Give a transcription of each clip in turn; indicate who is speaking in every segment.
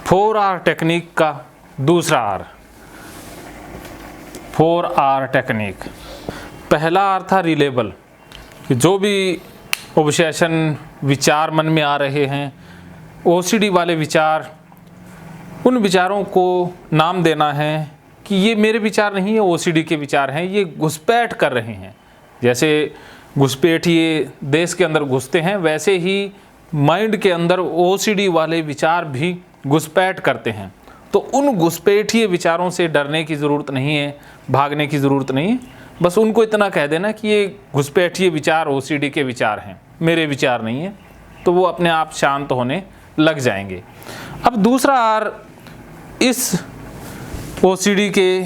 Speaker 1: 4R technique का दूसरा are, 4R technique. पहला आर था रिलेबल, कि जो भी ऑब्सेशन विचार मन में आ रहे हैं, ओसीडी वाले विचार, उन विचारों को नाम देना है कि ये मेरे विचार नहीं है, ओसीडी के विचार हैं, ये घुसपैठ कर रहे हैं। जैसे घुसपैठिए देश के अंदर घुसते हैं, वैसे ही माइंड के अंदर ओसीडी वाले विचार भी घुसपैठ करते हैं। तो उन घुसपैठिए विचारों से डरने की ज़रूरत नहीं है, भागने की ज़रूरत नहीं है। बस उनको इतना कह देना कि ये घुसपैठिए विचार ओसीडी के विचार हैं, मेरे विचार नहीं है, तो वो अपने आप शांत होने लग जाएंगे। अब दूसरा आर इस ओसीडी के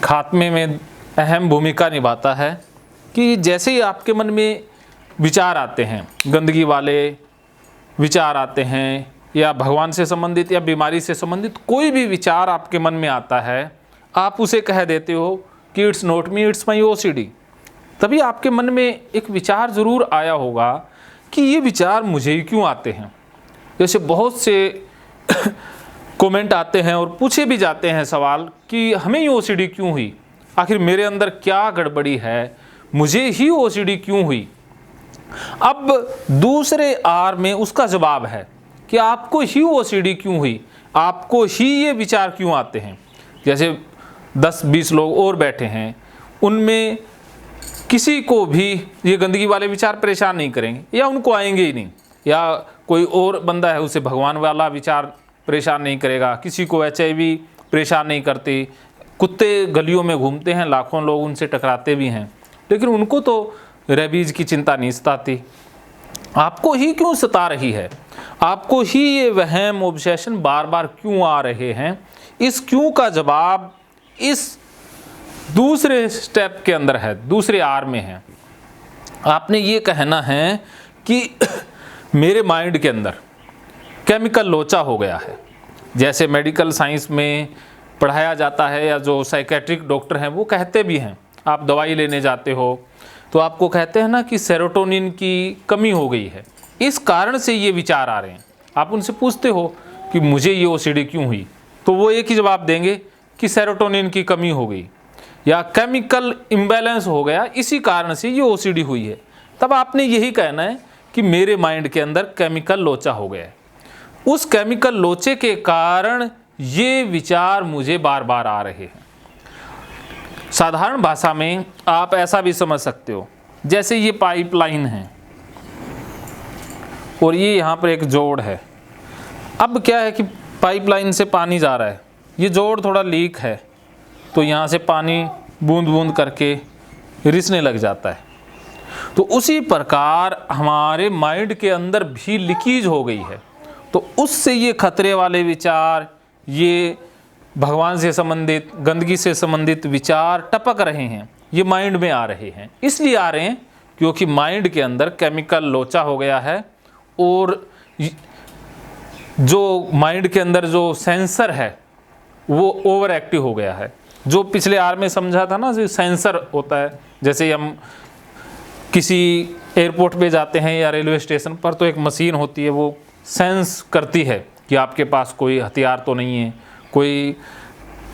Speaker 1: खात्मे में अहम भूमिका निभाता है कि जैसे ही आपके मन में विचार आते हैं, गंदगी वाले विचार आते हैं, या भगवान से संबंधित या बीमारी से संबंधित कोई भी विचार आपके मन में आता है, आप उसे कह देते हो कि it's not me, it's my OCD. तभी आपके मन में एक विचार ज़रूर आया होगा कि ये विचार मुझे ही क्यों आते हैं। जैसे बहुत से कमेंट आते हैं और पूछे भी जाते हैं सवाल कि हमें ही ओसीडी क्यों हुई, आखिर मेरे अंदर क्या गड़बड़ी है, मुझे ही ओसीडी क्यों हुई। अब दूसरे आर में उसका जवाब है कि आपको ही ओसीडी क्यों हुई, आपको ही ये विचार क्यों आते हैं। जैसे 10-20 लोग और बैठे हैं, उनमें किसी को भी ये गंदगी वाले विचार परेशान नहीं करेंगे या उनको आएंगे ही नहीं, या कोई और बंदा है उसे भगवान वाला विचार परेशान नहीं करेगा, किसी को HIV परेशान नहीं करती। कुत्ते गलियों में घूमते हैं, लाखों लोग उनसे टकराते भी हैं, लेकिन उनको तो रेबीज की चिंता नहीं सताती। आपको ही क्यों सता रही है, आपको ही ये वहम ऑब्सेशन बार बार क्यों आ रहे हैं। इस क्यों का जवाब इस दूसरे स्टेप के अंदर है, दूसरे आर में है। आपने ये कहना है कि मेरे माइंड के अंदर केमिकल लोचा हो गया है। जैसे मेडिकल साइंस में पढ़ाया जाता है, या जो साइकेट्रिक डॉक्टर हैं वो कहते भी हैं, आप दवाई लेने जाते हो तो आपको कहते हैं ना कि सेरोटोनिन की कमी हो गई है, इस कारण से ये विचार आ रहे हैं। आप उनसे पूछते हो कि मुझे ये ओसीडी क्यों हुई, तो वो एक ही जवाब देंगे कि सेरोटोनिन की कमी हो गई या केमिकल इम्बैलेंस हो गया, इसी कारण से ये ओसीडी हुई है। तब आपने यही कहना है कि मेरे माइंड के अंदर केमिकल लोचा हो गया है, उस केमिकल लोचे के कारण ये विचार मुझे बार बार आ रहे हैं। साधारण भाषा में आप ऐसा भी समझ सकते हो, जैसे ये पाइपलाइन है और ये यहाँ पर एक जोड़ है। अब क्या है कि पाइपलाइन से पानी जा रहा है, ये जोड़ थोड़ा लीक है, तो यहाँ से पानी बूंद बूंद करके रिसने लग जाता है। तो उसी प्रकार हमारे माइंड के अंदर भी लीकेज हो गई है, तो उससे ये खतरे वाले विचार, ये भगवान से संबंधित, गंदगी से संबंधित विचार टपक रहे हैं, ये माइंड में आ रहे हैं। इसलिए आ रहे हैं क्योंकि माइंड के अंदर केमिकल लोचा हो गया है, और जो माइंड के अंदर जो सेंसर है वो ओवर एक्टिव हो गया है। जो पिछले आर में समझा था ना, जो सेंसर होता है, जैसे हम किसी एयरपोर्ट पे जाते हैं या रेलवे स्टेशन पर, तो एक मशीन होती है, वो सेंस करती है कि आपके पास कोई हथियार तो नहीं है, कोई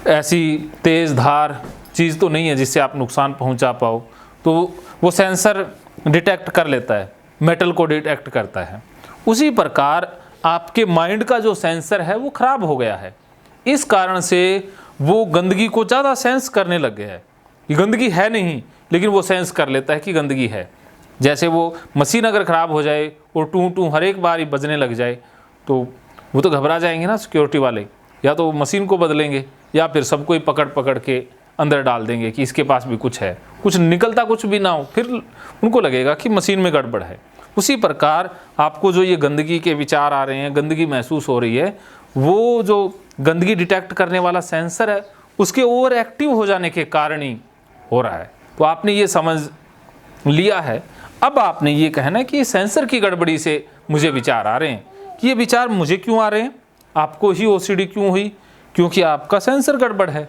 Speaker 1: ऐसी तेज़ धार चीज़ तो नहीं है जिससे आप नुकसान पहुंचा पाओ। तो वो सेंसर डिटेक्ट कर लेता है, मेटल को डिटेक्ट करता है। उसी प्रकार आपके माइंड का जो सेंसर है वो ख़राब हो गया है, इस कारण से वो गंदगी को ज़्यादा सेंस करने लग गया है। ये गंदगी है नहीं, लेकिन वो सेंस कर लेता है कि गंदगी है। जैसे वो मशीन अगर ख़राब हो जाए और टू टू हर एक बार ही बजने लग जाए, तो वो तो घबरा जाएंगे ना सिक्योरिटी वाले, या तो मशीन को बदलेंगे या फिर सबको ही पकड़ पकड़ के अंदर डाल देंगे कि इसके पास भी कुछ है, कुछ निकलता कुछ भी ना हो, फिर उनको लगेगा कि मशीन में गड़बड़ है। उसी प्रकार आपको जो ये गंदगी के विचार आ रहे हैं, गंदगी महसूस हो रही है, वो जो गंदगी डिटेक्ट करने वाला सेंसर है उसके ओवर एक्टिव हो जाने के कारण ही हो रहा है। तो आपने ये समझ लिया है। अब आपने ये कहना है कि सेंसर की गड़बड़ी से मुझे विचार आ रहे हैं, कि ये विचार मुझे क्यों आ रहे हैं, आपको ही ओसीडी क्यों हुई, क्योंकि आपका सेंसर गड़बड़ है।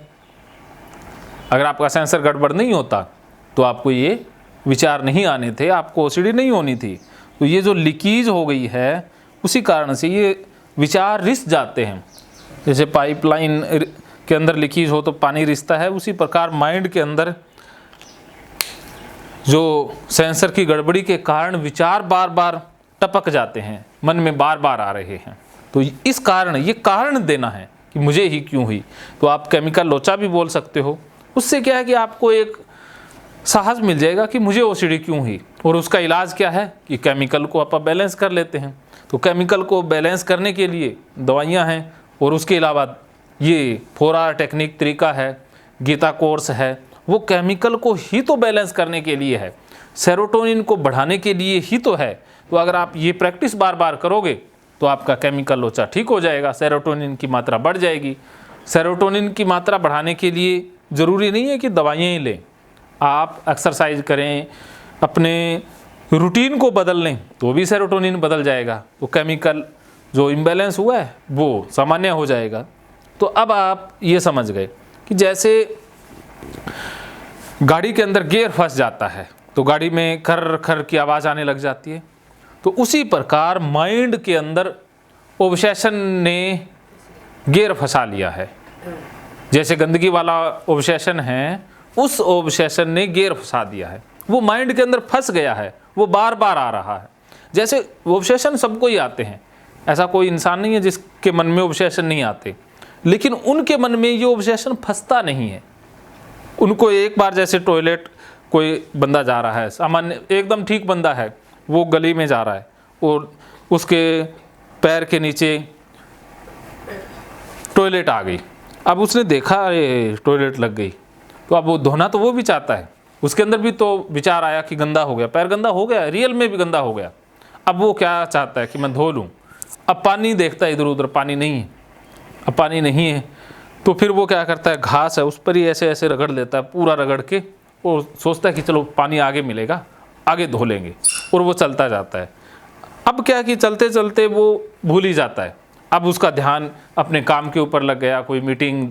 Speaker 1: अगर आपका सेंसर गड़बड़ नहीं होता तो आपको ये विचार नहीं आने थे, आपको ओसीडी नहीं होनी थी। तो ये जो लीकेज हो गई है, उसी कारण से ये विचार रिस जाते हैं। जैसे पाइपलाइन के अंदर लीकेज हो तो पानी रिसता है, उसी प्रकार माइंड के अंदर जो सेंसर की गड़बड़ी के कारण विचार बार बार टपक जाते हैं, मन में बार बार आ रहे हैं। तो इस कारण, ये कारण देना है कि मुझे ही क्यों हुई। तो आप केमिकल लोचा भी बोल सकते हो। उससे क्या है कि आपको एक साहस मिल जाएगा कि मुझे ओसीडी क्यों हुई। और उसका इलाज क्या है कि केमिकल को आप बैलेंस कर लेते हैं। तो केमिकल को बैलेंस करने के लिए दवाइयाँ हैं, और उसके अलावा ये 4R टेक्निक तरीका है, गीता कोर्स है, वो केमिकल को ही तो बैलेंस करने के लिए है, सेरोटोनिन को बढ़ाने के लिए ही तो है। तो अगर आप ये प्रैक्टिस बार बार करोगे तो आपका केमिकल लोचा ठीक हो जाएगा, सेरोटोनिन की मात्रा बढ़ जाएगी। सेरोटोनिन की मात्रा बढ़ाने के लिए ज़रूरी नहीं है कि दवाइयाँ ही लें, आप एक्सरसाइज करें, अपने रूटीन को बदल लें तो भी सेरोटोनिन बदल जाएगा। तो केमिकल जो इम्बैलेंस हुआ है वो सामान्य हो जाएगा। तो अब आप ये समझ गए कि जैसे गाड़ी के अंदर गियर फंस जाता है तो गाड़ी में खर खर की आवाज़ आने लग जाती है, तो उसी प्रकार माइंड के अंदर ऑब्सेशन ने गियर फंसा लिया है। जैसे गंदगी वाला ऑब्सेशन है, उस ऑब्सेशन ने गियर फंसा दिया है, वो माइंड के अंदर फंस गया है, वो बार बार आ रहा है। जैसे ऑब्सेशन सबको ही आते हैं, ऐसा कोई इंसान नहीं है जिसके मन में ऑब्सेशन नहीं आते, लेकिन उनके मन में ये ऑब्सेशन फंसता नहीं है। उनको एक बार जैसे टॉयलेट कोई बंदा जा रहा है, सामान्य एकदम ठीक बंदा है, वो गली में जा रहा है और उसके पैर के नीचे टॉयलेट आ गई। अब उसने देखा अरे टॉयलेट लग गई, तो अब वो धोना तो वो भी चाहता है, उसके अंदर भी तो विचार आया कि गंदा हो गया, पैर गंदा हो गया, रियल में भी गंदा हो गया। अब वो क्या चाहता है कि मैं धो लूँ। अब पानी देखता है इधर उधर, पानी नहीं है, अब पानी नहीं है तो फिर वो क्या करता है, घास है उस पर ही ऐसे ऐसे रगड़ लेता है, पूरा रगड़ के, और सोचता है कि चलो पानी आगे मिलेगा, आगे धो लेंगे, और वो चलता जाता है। अब क्या कि चलते चलते वो भूल ही जाता है। अब उसका ध्यान अपने काम के ऊपर लग गया, कोई मीटिंग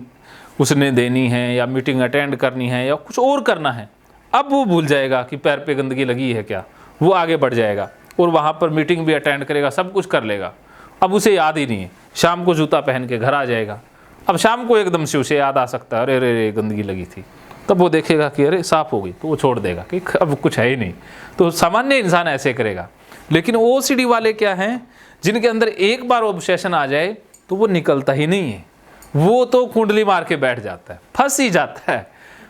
Speaker 1: उसने देनी है या मीटिंग अटेंड करनी है या कुछ और करना है। अब वो भूल जाएगा कि पैर पे गंदगी लगी है क्या, वो आगे बढ़ जाएगा और वहाँ पर मीटिंग भी अटेंड करेगा, सब कुछ कर लेगा। अब उसे याद ही नहीं है, शाम को जूता पहन के घर आ जाएगा। अब शाम को एकदम से उसे याद आ सकता है, अरे अरे गंदगी लगी थी, तब वो देखेगा कि अरे साफ़ हो गई, तो वो छोड़ देगा कि अब कुछ है ही नहीं। तो सामान्य इंसान ऐसे करेगा। लेकिन ओसीडी वाले क्या हैं, जिनके अंदर एक बार ऑब्सेशन आ जाए तो वो निकलता ही नहीं है, वो तो कुंडली मार के बैठ जाता है, फंस ही जाता है।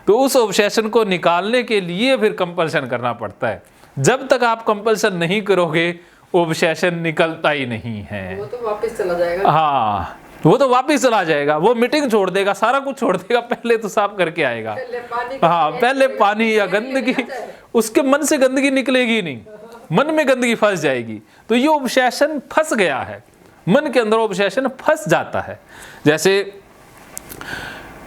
Speaker 1: तो उस ऑब्सेशन को निकालने के लिए फिर कंपल्शन करना पड़ता है। जब तक आप कंपल्शन नहीं करोगे ऑब्सेशन निकलता ही नहीं है,
Speaker 2: वो तो वापस चला जाएगा।
Speaker 1: हाँ, वो तो वापस चला जाएगा, वो मीटिंग छोड़ देगा, सारा कुछ छोड़ देगा, पहले तो साफ करके आएगा। हाँ, पहले पानी या गंदगी, उसके मन से गंदगी निकलेगी नहीं, मन में गंदगी फंस जाएगी। तो ये ऑब्सेशन फंस गया है, मन के अंदर ऑब्सेशन फंस जाता है। जैसे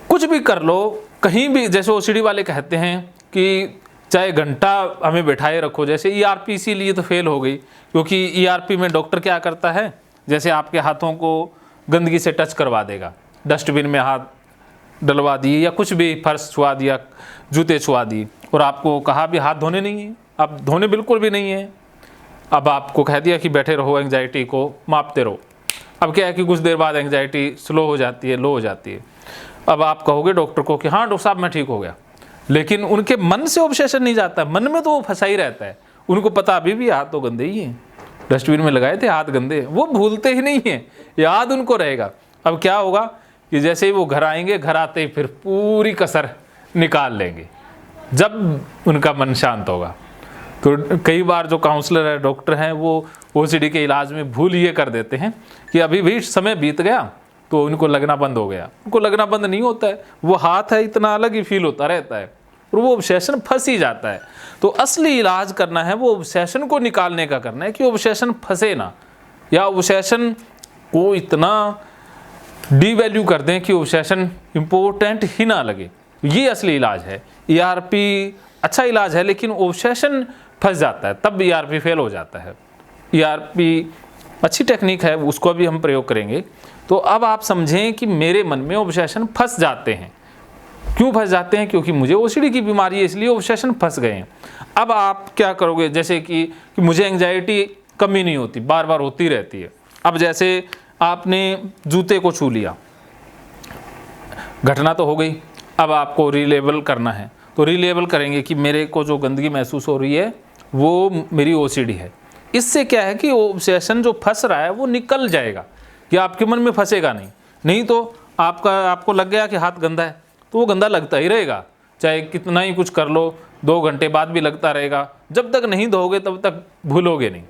Speaker 1: कुछ भी कर लो, कहीं भी, जैसे ओसीडी वाले कहते हैं कि चाहे घंटा हमें बैठाए रखो, जैसे ईआरपी इसीलिए तो फेल हो गई, क्योंकि ईआरपी में डॉक्टर क्या करता है, जैसे आपके हाथों को गंदगी से टच करवा देगा, डस्टबिन में हाथ डलवा दिए या कुछ भी, फर्श छुआ दिया, जूते छुआ दिए, और आपको कहा भी हाथ धोने नहीं है, अब धोने बिल्कुल भी नहीं है। अब आपको कह दिया कि बैठे रहो, एंग्जाइटी को मापते रहो। अब क्या है कि कुछ देर बाद एंग्जाइटी स्लो हो जाती है, लो हो जाती है। अब आप कहोगे डॉक्टर को कि हाँ डॉक्टर साहब मैं ठीक हो गया, लेकिन उनके मन से ऑब्सेशन नहीं जाता, मन में तो वो फंसा ही रहता है। उनको पता अभी भी हाथ तो गंदे ही हैं, डस्टबिन में लगाए थे, हाथ गंदे, वो भूलते ही नहीं है, याद उनको रहेगा। अब क्या होगा कि जैसे ही वो घर आएंगे, घर आते ही फिर पूरी कसर निकाल लेंगे जब उनका मन शांत होगा। तो कई बार जो काउंसलर है, डॉक्टर हैं, वो ओसीडी के इलाज में भूल ये कर देते हैं कि अभी भी समय बीत गया तो उनको लगना बंद हो गया। उनको लगना बंद नहीं होता है, वो हाथ है इतना अलग ही फील होता रहता है और वो ऑब्सेशन फंस ही जाता है। तो असली इलाज करना है वो ऑब्सेशन को निकालने का करना है कि ऑब्सेशन फंसे ना, या ऑब्सेशन को इतना डीवैल्यू कर दें कि ऑब्सेशन इम्पोर्टेंट ही ना लगे। ये असली इलाज है। ईआरपी अच्छा इलाज है, लेकिन ऑब्सेशन फंस जाता है, तब ईआरपी फेल हो जाता है। ईआरपी अच्छी टेक्निक है, उसको भी हम प्रयोग करेंगे। तो अब आप समझें कि मेरे मन में ऑब्सेशन फंस जाते हैं। क्यों फंस जाते हैं? क्योंकि मुझे ओसीडी की बीमारी है, इसलिए ऑब्सेशन फंस गए हैं। अब आप क्या करोगे, जैसे कि मुझे एंग्जाइटी कमी नहीं होती, बार बार होती रहती है। अब जैसे आपने जूते को छू लिया, घटना तो हो गई, अब आपको रीलेबल करना है। तो रीलेबल करेंगे कि मेरे को जो गंदगी महसूस हो रही है वो मेरी ओसीडी है। इससे क्या है कि ऑब्सेशन जो फंस रहा है वो निकल जाएगा, कि आपके मन में फंसेगा नहीं तो आपको लग गया कि हाथ गंदा है तो वो गंदा लगता ही रहेगा, चाहे कितना ही कुछ कर लो, 2 घंटे बाद भी लगता रहेगा। जब तक नहीं धोगे तब तक भूलोगे नहीं,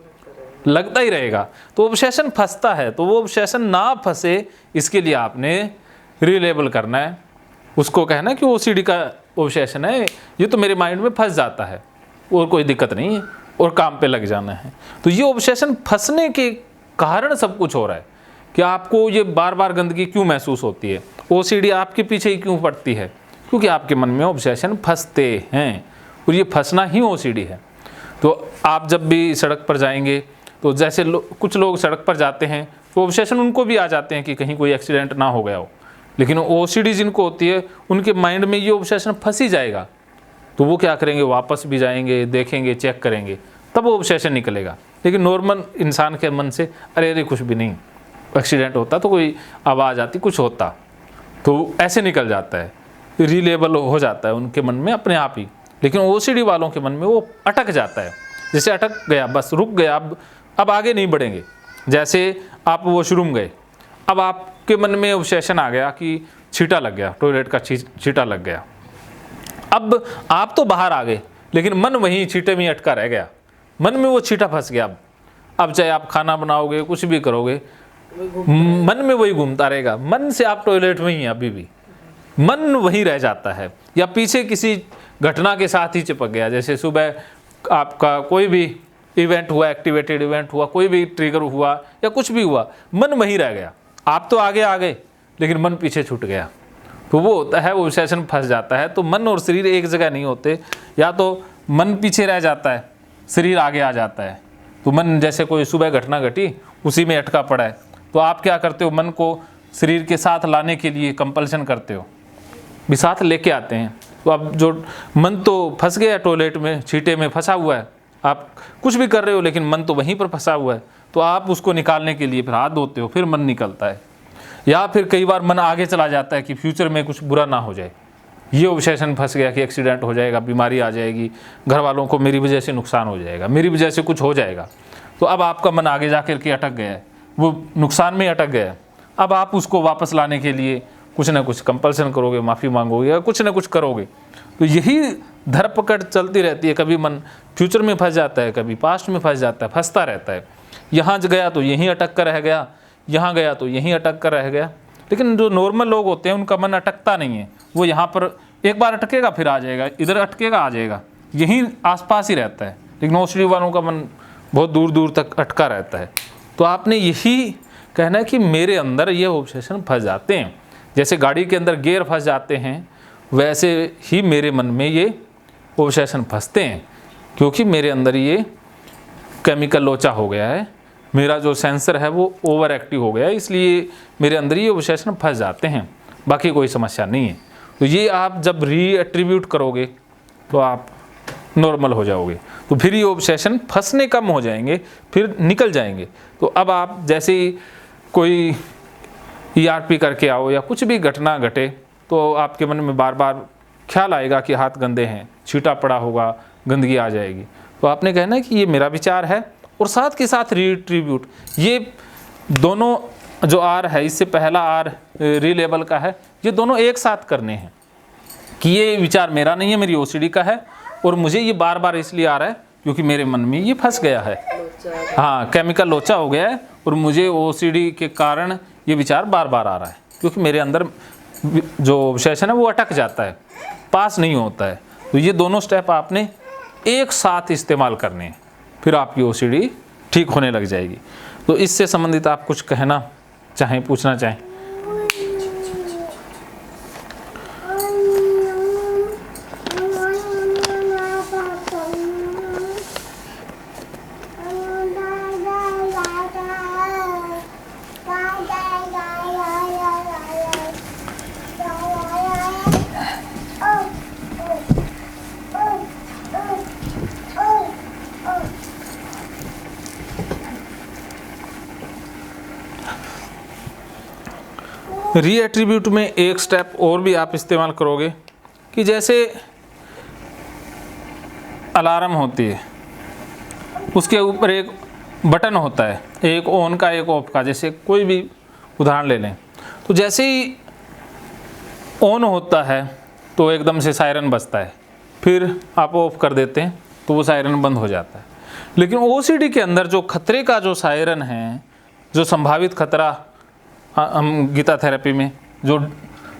Speaker 1: लगता ही रहेगा। तो ऑब्सेशन फंसता है, तो वो ऑब्सेशन ना फंसे इसके लिए आपने रीलेबल करना है। उसको कहना कि ओसीडी का ऑब्सेशन है, ये तो मेरे माइंड में फंस जाता है और कोई दिक्कत नहीं है, और काम पे लग जाना है। तो ये ऑब्सेशन फंसने के कारण सब कुछ हो रहा है कि आपको ये बार बार गंदगी क्यों महसूस होती है, ओसीडी आपके पीछे ही क्यों पड़ती है, क्योंकि आपके मन में ऑब्सेशन फंसते हैं, और ये फंसना ही ओसीडी है। तो आप जब भी सड़क पर जाएंगे तो जैसे कुछ लोग सड़क पर जाते हैं तो ऑब्सेशन उनको भी आ जाते हैं कि कहीं कोई एक्सीडेंट ना हो गया हो, लेकिन ओसीडी जिनको होती है उनके माइंड में ये ऑब्सेशन फंस ही जाएगा। तो वो क्या करेंगे, वापस भी जाएंगे, देखेंगे, चेक करेंगे, तब वो ऑब्सेशन निकलेगा। लेकिन नॉर्मल इंसान के मन से अरे कुछ भी नहीं, एक्सीडेंट होता तो कोई आवाज़ आती, कुछ होता, तो ऐसे निकल जाता है, रीलेबल हो जाता है उनके मन में अपने आप ही। लेकिन ओसीडी वालों के मन में वो अटक जाता है, जैसे अटक गया, बस रुक गया, अब आगे नहीं बढ़ेंगे। जैसे आप वॉशरूम गए, अब आपके मन में ऑब्सेशन आ गया कि छींटा लग गया, टॉयलेट का छींटा लग गया। अब आप तो बाहर आ गए, लेकिन मन वहीं छींटे में अटका रह गया, मन में वो छींटा फंस गया। अब चाहे आप खाना बनाओगे, कुछ भी करोगे, मन में वही घूमता रहेगा, मन से आप टॉयलेट में ही, अभी भी मन वहीं रह जाता है। या पीछे किसी घटना के साथ ही चिपक गया, जैसे सुबह आपका कोई भी इवेंट हुआ, एक्टिवेटेड इवेंट हुआ, कोई भी ट्रिगर हुआ या कुछ भी हुआ, मन वहीं रह गया। आप तो आगे आ गए लेकिन मन पीछे छूट गया। तो वो होता है, वो ऑब्सेशन फंस जाता है। तो मन और शरीर एक जगह नहीं होते, या तो मन पीछे रह जाता है, शरीर आगे आ जाता है। तो मन, जैसे कोई सुबह घटना घटी, उसी में अटका पड़ा है, तो आप क्या करते हो, मन को शरीर के साथ लाने के लिए कंपल्शन करते हो, भी साथ लेके आते हैं। तो अब जो मन तो फंस गया टॉयलेट में, छींटे में फंसा हुआ है, आप कुछ भी कर रहे हो लेकिन मन तो वहीं पर फंसा हुआ है, तो आप उसको निकालने के लिए फिर हाथ धोते हो, फिर मन निकलता है। या फिर कई बार मन आगे चला जाता है कि फ्यूचर में कुछ बुरा ना हो जाए, ये ऑब्सेशन फंस गया कि एक्सीडेंट हो जाएगा, बीमारी आ जाएगी, घर वालों को मेरी वजह से नुकसान हो जाएगा, मेरी वजह से कुछ हो जाएगा। तो अब आपका मन आगे जा कर के अटक गया है, वो नुकसान में अटक गया है। अब आप उसको वापस लाने के लिए कुछ ना कुछ कंपल्सन करोगे, माफ़ी मांगोगे या कुछ ना कुछ करोगे। तो यही धरपकड़ चलती रहती है, कभी मन फ्यूचर में फंस जाता है, कभी पास्ट में फंस जाता है, फंसता रहता है। यहाँ गया तो यहीं अटक कर रह गया, यहाँ गया तो यहीं अटक कर रह गया। लेकिन जो नॉर्मल लोग होते हैं उनका मन अटकता नहीं है, वो यहाँ पर एक बार अटकेगा फिर आ जाएगा, इधर अटकेगा आ जाएगा, यहीं आसपास ही रहता है। लेकिन ओसीडी वालों का मन बहुत दूर दूर तक अटका रहता है। तो आपने यही कहना है कि मेरे अंदर ये ऑब्सेशन फंस जाते हैं, जैसे गाड़ी के अंदर गियर फंस जाते हैं, वैसे ही मेरे मन में ये ऑब्सेशन फंसते हैं, क्योंकि मेरे अंदर ये केमिकल लोचा हो गया है, मेरा जो सेंसर है वो ओवर एक्टिव हो गया है, इसलिए मेरे अंदर ये ऑब्सेशन फंस जाते हैं। बाकी कोई समस्या नहीं है। तो ये आप जब रीएट्रीब्यूट करोगे तो आप नॉर्मल हो जाओगे, तो फिर ये ऑब्सेशन फंसने कम हो जाएंगे, फिर निकल जाएंगे। तो अब आप जैसे ही कोई ERP करके आओ या कुछ भी घटना घटे, तो आपके मन में बार बार ख्याल आएगा कि हाथ गंदे हैं, छींटा पड़ा होगा, गंदगी आ जाएगी। तो आपने कहना है कि ये मेरा विचार है, और साथ के साथ रीट्रीब्यूट, ये दोनों जो आर है, इससे पहला आर रीलेबल का है, ये दोनों एक साथ करने हैं कि ये विचार मेरा नहीं है, मेरी ओसीडी का है, और मुझे ये बार बार इसलिए आ रहा है क्योंकि मेरे मन में ये फंस गया है, हाँ केमिकल लोचा हो गया है, और मुझे ओसीडी के कारण ये विचार बार बार आ रहा है, क्योंकि मेरे अंदर जो ऑब्सेशन है वो अटक जाता है, पास नहीं होता है। तो ये दोनों स्टेप आपने एक साथ इस्तेमाल करने हैं, फिर आपकी ओसीडी ठीक होने लग जाएगी। तो इससे संबंधित आप कुछ कहना चाहें, पूछना चाहें? री एट्रीब्यूट में एक स्टेप और भी आप इस्तेमाल करोगे कि जैसे अलार्म होती है, उसके ऊपर एक बटन होता है, एक ऑन का एक ऑफ का, जैसे कोई भी उदाहरण ले लें। तो जैसे ही ऑन होता है तो एकदम से सायरन बजता है, फिर आप ऑफ कर देते हैं तो वो सायरन बंद हो जाता है। लेकिन ओसीडी के अंदर जो खतरे का जो सायरन है, जो संभावित खतरा हम गीता थेरेपी में जो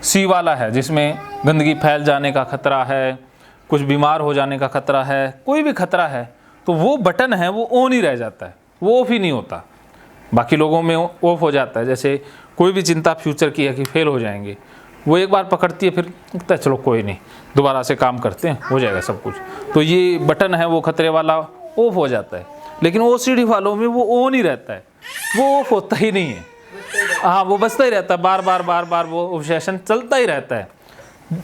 Speaker 1: सी वाला है, जिसमें गंदगी फैल जाने का खतरा है, कुछ बीमार हो जाने का खतरा है, कोई भी खतरा है, तो वो बटन है वो ऑन ही रह जाता है, वो ऑफ ही नहीं होता। बाकी लोगों में ऑफ हो जाता है। जैसे कोई भी चिंता फ्यूचर की है कि फेल हो जाएंगे, वो एक बार पकड़ती है, फिर लगता है चलो कोई नहीं, दोबारा से काम करते हैं, हो जाएगा सब कुछ। तो ये बटन है वो खतरे वाला ऑफ हो जाता है। लेकिन ओसीडी वालों में वो ऑन ही रहता है, वो ऑफ होता ही नहीं है। हाँ, वो बजता ही रहता है, बार बार वो ऑब्सेशन चलता ही रहता है।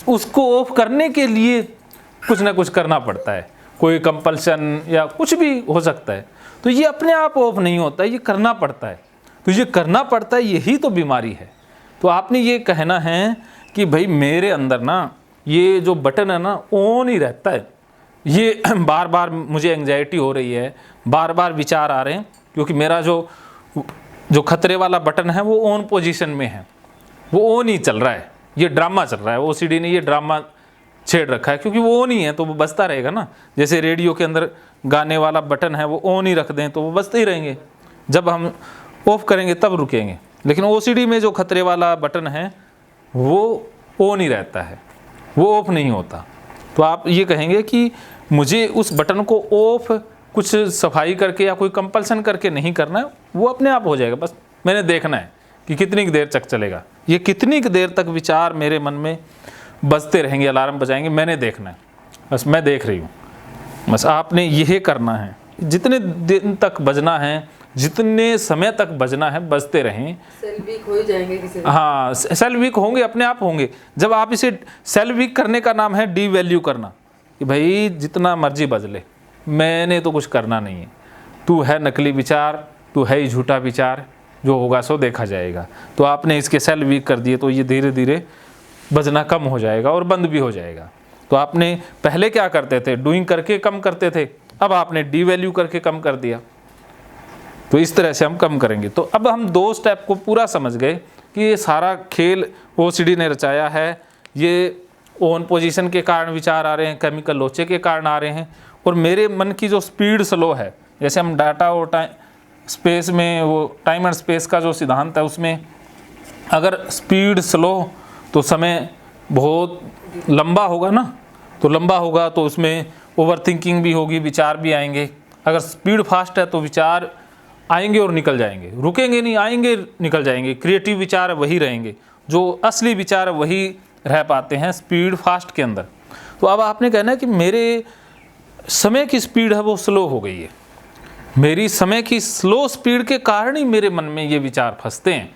Speaker 1: उसको ऑफ करने के लिए कुछ ना कुछ करना पड़ता है, कोई कंपल्सन या कुछ भी हो सकता है। तो ये अपने आप ऑफ नहीं होता है, ये करना पड़ता है। तो ये करना पड़ता है, यही तो बीमारी है। तो आपने ये कहना है कि भाई मेरे अंदर ना ये जो बटन है ना ऑन ही रहता है, ये बार बार मुझे एंग्जाइटी हो रही है, बार बार विचार आ रहे हैं, क्योंकि मेरा जो खतरे वाला बटन है वो ऑन पोजीशन में है, वो ऑन ही चल रहा है। ये ड्रामा चल रहा है, ओसीडी ने ये ड्रामा छेड़ रखा है, क्योंकि वो ऑन ही है तो वो बजता रहेगा ना। जैसे रेडियो के अंदर गाने वाला बटन है वो ऑन ही रख दें तो वो बजते ही रहेंगे, जब हम ऑफ करेंगे तब रुकेंगे। लेकिन ओसीडी में जो खतरे वाला बटन है वो ऑन ही रहता है, वो ऑफ नहीं होता। तो आप ये कहेंगे कि मुझे उस बटन को ऑफ कुछ सफाई करके या कोई कंपल्सन करके नहीं करना है, वो अपने आप हो जाएगा। बस मैंने देखना है कि कितनी देर तक चलेगा, ये कितनी देर तक विचार मेरे मन में बजते रहेंगे, अलार्म बजाएंगे, मैंने देखना है। बस मैं देख रही हूँ, बस आपने यही करना है। जितने दिन तक बजना है, जितने समय तक बजना है, बजते रहें।
Speaker 2: सेल वीक हो जाएंगे किसी दिन।
Speaker 1: हाँ, सेल वीक होंगे, अपने आप होंगे। जब आप इसे सेल वीक करने का नाम है डी वैल्यू करना, कि भाई जितना मर्जी बज ले, मैंने तो कुछ करना नहीं है, तू है नकली विचार, तू है ही झूठा विचार, जो होगा सो देखा जाएगा। तो आपने इसके सेल वीक कर दिए तो ये धीरे धीरे बजना कम हो जाएगा और बंद भी हो जाएगा। तो आपने पहले क्या करते थे, डूइंग करके कम करते थे, अब आपने डी वैल्यू करके कम कर दिया। तो इस तरह से हम कम करेंगे। तो अब हम 2 स्टेप को पूरा समझ गए कि ये सारा खेल ओसीडी ने रचाया है। ये ऑन पोजीशन के कारण विचार आ रहे हैं, केमिकल लोचे के कारण आ रहे हैं, और मेरे मन की जो स्पीड स्लो है, जैसे हम डाटा और टाइम स्पेस में, वो टाइम एंड स्पेस का जो सिद्धांत है उसमें अगर स्पीड स्लो तो समय बहुत लंबा होगा ना, तो लंबा होगा तो उसमें ओवर थिंकिंग भी होगी, विचार भी आएंगे। अगर स्पीड फास्ट है तो विचार आएंगे और निकल जाएंगे, रुकेंगे नहीं, आएंगे निकल जाएंगे। क्रिएटिव विचार वही रहेंगे, जो असली विचार वही रह पाते हैं स्पीड फास्ट के अंदर। तो अब आपने कहना है कि मेरे समय की स्पीड है वो स्लो हो गई है, मेरी समय की स्लो स्पीड के कारण ही मेरे मन में ये विचार फंसते हैं।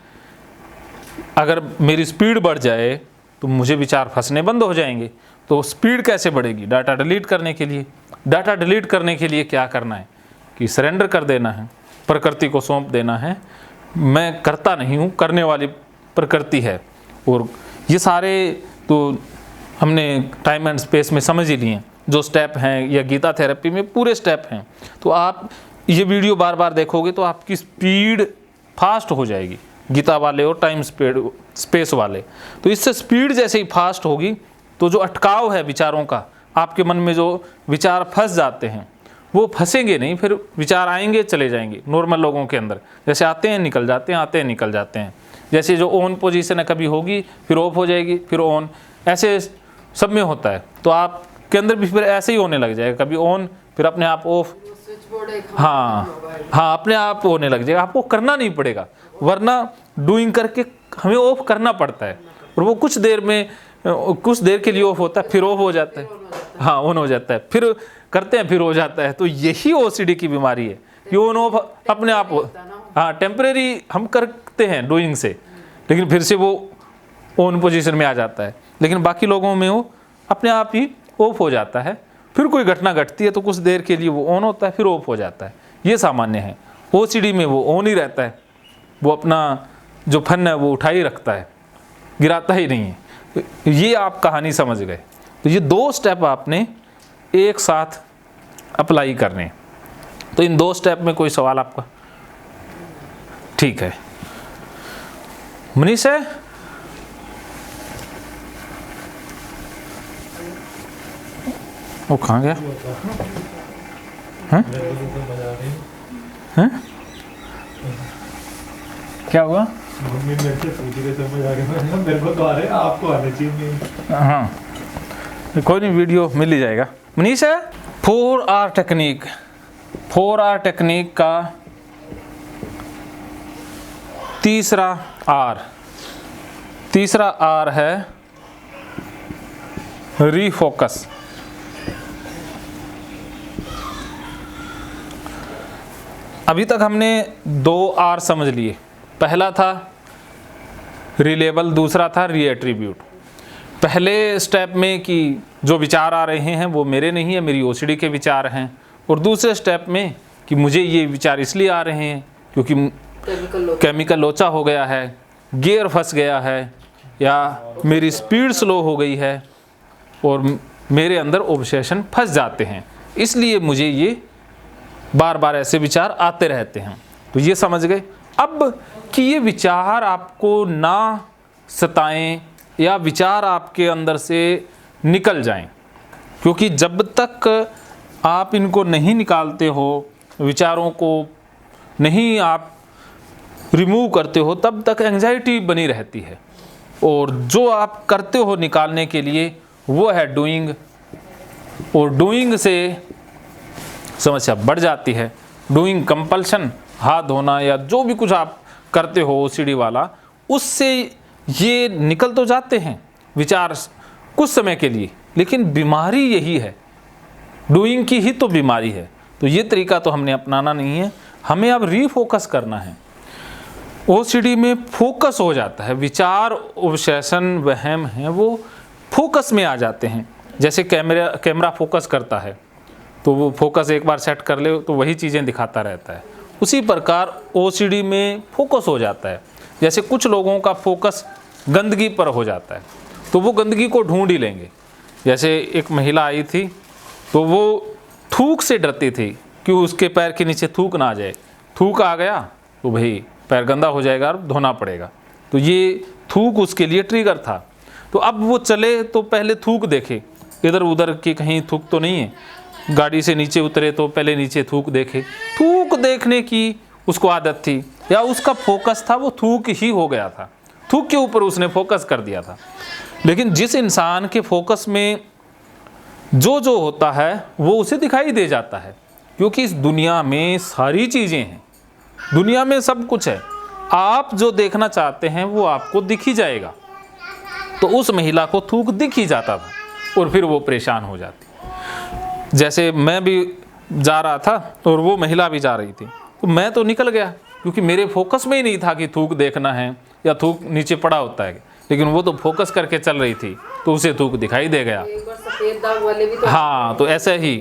Speaker 1: अगर मेरी स्पीड बढ़ जाए तो मुझे विचार फंसने बंद हो जाएंगे। तो स्पीड कैसे बढ़ेगी? डाटा डिलीट करने के लिए। डाटा डिलीट करने के लिए क्या करना है कि सरेंडर कर देना है, प्रकृति को सौंप देना है। मैं करता नहीं हूँ, करने वाली प्रकृति है। और ये सारे तो हमने टाइम एंड स्पेस में समझ ही लिए जो स्टेप हैं, या गीता थेरेपी में पूरे स्टेप हैं। तो आप ये वीडियो बार बार देखोगे तो आपकी स्पीड फास्ट हो जाएगी, गीता वाले और टाइम स्पेस वाले। तो इससे स्पीड जैसे ही फास्ट होगी तो जो अटकाव है विचारों का, आपके मन में जो विचार फंस जाते हैं वो फंसेंगे नहीं, फिर विचार आएंगे चले जाएंगे। नॉर्मल लोगों के अंदर जैसे आते हैं निकल जाते हैं, आते हैं निकल जाते हैं। जैसे जो ऑन पोजीशन है कभी होगी फिर ऑफ हो जाएगी फिर ऑन, ऐसे सब में होता है। तो आपके अंदर भी फिर ऐसे ही होने लग जाएगा, कभी ऑन फिर अपने आप ऑफ। हाँ, अपने आप होने लग जाएगा, आपको करना नहीं पड़ेगा। वरना डूइंग करके हमें ऑफ करना पड़ता है, और वो कुछ देर के लिए ऑफ होता है, फिर ऑफ हो जाता है, हाँ ऑन हो जाता है, फिर करते हैं फिर हो जाता है। तो यही ओसीडी की बीमारी है कि ऑन ऑफ अपने आप, हाँ टेम्परेरी हम करते हैं डूइंग से, लेकिन फिर से वो ऑन पोजीशन में आ जाता है। लेकिन बाकी लोगों में वो अपने आप ही ऑफ हो जाता है। फिर कोई घटना घटती है तो कुछ देर के लिए वो ऑन होता है फिर ऑफ हो जाता है। ये सामान्य है। ओसीडी में वो ऑन ही रहता है, वो अपना जो फन है वो उठा ही रखता है, गिराता ही नहीं है। तो ये आप कहानी समझ गए। तो ये 2 स्टेप आपने एक साथ अप्लाई करने हैं। तो इन 2 स्टेप में कोई सवाल आपका? ठीक है, मनीष है? वो कहाँ गया? हैं? हैं? क्या हुआ?
Speaker 3: मम्मी मेरे से पूछ रहे समझ आ गया, मेरे को तो आ रहे हैं, आपको आने चाहिए।
Speaker 1: हाँ, कोई नहीं, वीडियो मिल ही जाएगा। मनीष है? 4R technique. 4R टेक्निक का तीसरा R है रीफोकस। अभी तक हमने 2 R समझ लिए। पहला था रिलेबल, दूसरा था रीएट्रीब्यूट। पहले स्टेप में कि जो विचार आ रहे हैं वो मेरे नहीं है, मेरी ओसीडी के विचार हैं। और दूसरे स्टेप में कि मुझे ये विचार इसलिए आ रहे हैं क्योंकि केमिकल लोचा हो गया है, गियर फंस गया है, या मेरी स्पीड स्लो हो गई है और मेरे अंदर ऑब्सेशन फंस जाते हैं, इसलिए मुझे ये बार बार ऐसे विचार आते रहते हैं। तो ये समझ गए। अब कि ये विचार आपको ना सताएं या विचार आपके अंदर से निकल जाएं, क्योंकि जब तक आप इनको नहीं निकालते हो, विचारों को नहीं आप रिमूव करते हो, तब तक एंजाइटी बनी रहती है। और जो आप करते हो निकालने के लिए वो है डूइंग, और डूइंग से समस्या बढ़ जाती है। डूइंग कंपल्शन, हाथ धोना या जो भी कुछ आप करते हो ओसीडी वाला, उससे ये निकल तो जाते हैं विचार कुछ समय के लिए, लेकिन बीमारी यही है, डूइंग की ही तो बीमारी है। तो ये तरीका तो हमने अपनाना नहीं है, हमें अब रीफोकस करना है। ओसीडी में फोकस हो जाता है, विचार ऑब्सेशन वहम है वो फोकस में आ जाते हैं। जैसे कैमरा फोकस करता है तो वो फोकस एक बार सेट कर ले तो वही चीज़ें दिखाता रहता है, उसी प्रकार ओसीडी में फोकस हो जाता है। जैसे कुछ लोगों का फोकस गंदगी पर हो जाता है तो वो गंदगी को ढूंढ ही लेंगे। जैसे एक महिला आई थी तो वो थूक से डरती थी कि उसके पैर के नीचे थूक ना आ जाए, थूक आ गया तो भाई पैर गंदा हो जाएगा और धोना पड़ेगा। तो ये थूक उसके लिए ट्रिगर था। तो अब वो चले तो पहले थूक देखे, इधर उधर की कहीं थूक तो नहीं है, गाड़ी से नीचे उतरे तो पहले नीचे थूक देखे। थूक देखने की उसको आदत थी या उसका फोकस था वो थूक ही हो गया था, थूक के ऊपर उसने फोकस कर दिया था। लेकिन जिस इंसान के फोकस में जो होता है वो उसे दिखाई दे जाता है, क्योंकि इस दुनिया में सारी चीज़ें हैं, दुनिया में सब कुछ है, आप जो देखना चाहते हैं वो आपको दिख ही जाएगा। तो उस महिला को थूक दिख ही जाता था और फिर वो परेशान हो जाती। जैसे मैं भी जा रहा था और वो महिला भी जा रही थी, तो मैं तो निकल गया क्योंकि मेरे फोकस में ही नहीं था कि थूक देखना है या थूक नीचे पड़ा होता है, लेकिन वो तो फोकस करके चल रही थी तो उसे थूक दिखाई दे गया।
Speaker 2: एक बार सफेद दाग वाले भी तो
Speaker 1: हाँ, तो ऐसे ही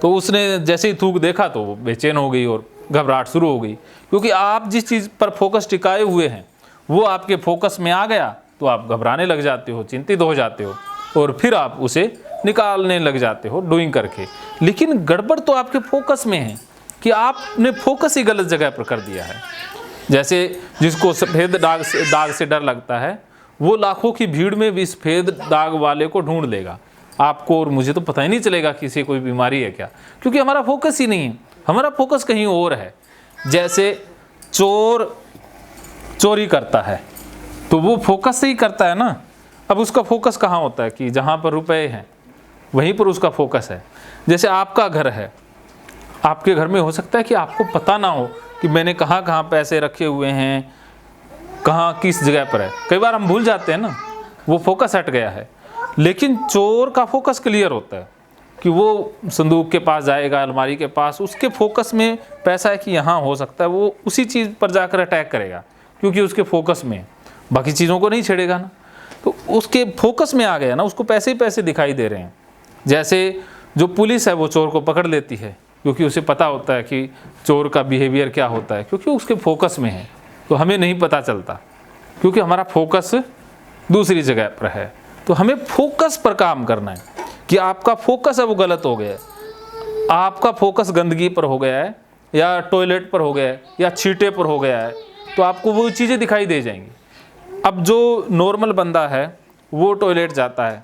Speaker 1: तो उसने जैसे ही थूक देखा तो वो बेचैन हो गई और घबराहट शुरू हो गई, क्योंकि आप जिस चीज़ पर फोकस टिकाए हुए हैं वो आपके फोकस में आ गया तो आप घबराने लग जाते हो, चिंतित हो जाते हो और फिर आप उसे निकालने लग जाते हो डूइंग करके। लेकिन गड़बड़ तो आपके फोकस में है कि आपने फोकस ही गलत जगह पर कर दिया है। जैसे जिसको सफ़ेद दाग से डर लगता है वो लाखों की भीड़ में भी सफ़ेद दाग वाले को ढूंढ लेगा, आपको और मुझे तो पता ही नहीं चलेगा कि इसे कोई बीमारी है क्या, क्योंकि हमारा फोकस ही नहीं है, हमारा फोकस कहीं और है। जैसे चोर चोरी करता है तो वो फोकस से ही करता है ना, अब उसका फोकस कहाँ होता है कि जहाँ पर रुपए हैं वहीं पर उसका फोकस है। जैसे आपका घर है, आपके घर में हो सकता है कि आपको पता ना हो कि मैंने कहाँ कहाँ पैसे रखे हुए हैं, कहाँ किस जगह पर है, कई बार हम भूल जाते हैं ना, वो फोकस हट गया है। लेकिन चोर का फोकस क्लियर होता है कि वो संदूक के पास जाएगा, अलमारी के पास, उसके फोकस में पैसा है कि यहाँ हो सकता है, वो उसी चीज़ पर जाकर अटैक करेगा क्योंकि उसके फोकस में, बाकी चीज़ों को नहीं छेड़ेगा ना। तो उसके फोकस में आ गया ना, उसको पैसे ही पैसे दिखाई दे रहे हैं। जैसे जो पुलिस है वो चोर को पकड़ लेती है क्योंकि उसे पता होता है कि चोर का बिहेवियर क्या होता है, क्योंकि उसके फोकस में है। तो हमें नहीं पता चलता क्योंकि हमारा फोकस दूसरी जगह पर है। तो हमें फोकस पर काम करना है कि आपका फोकस है वो गलत हो गया है, आपका फोकस गंदगी पर हो गया है या टॉयलेट पर हो गया है या छींटे पर हो गया है, तो आपको वो चीज़ें दिखाई दे जाएंगी। अब जो नॉर्मल बंदा है वो टॉयलेट जाता है,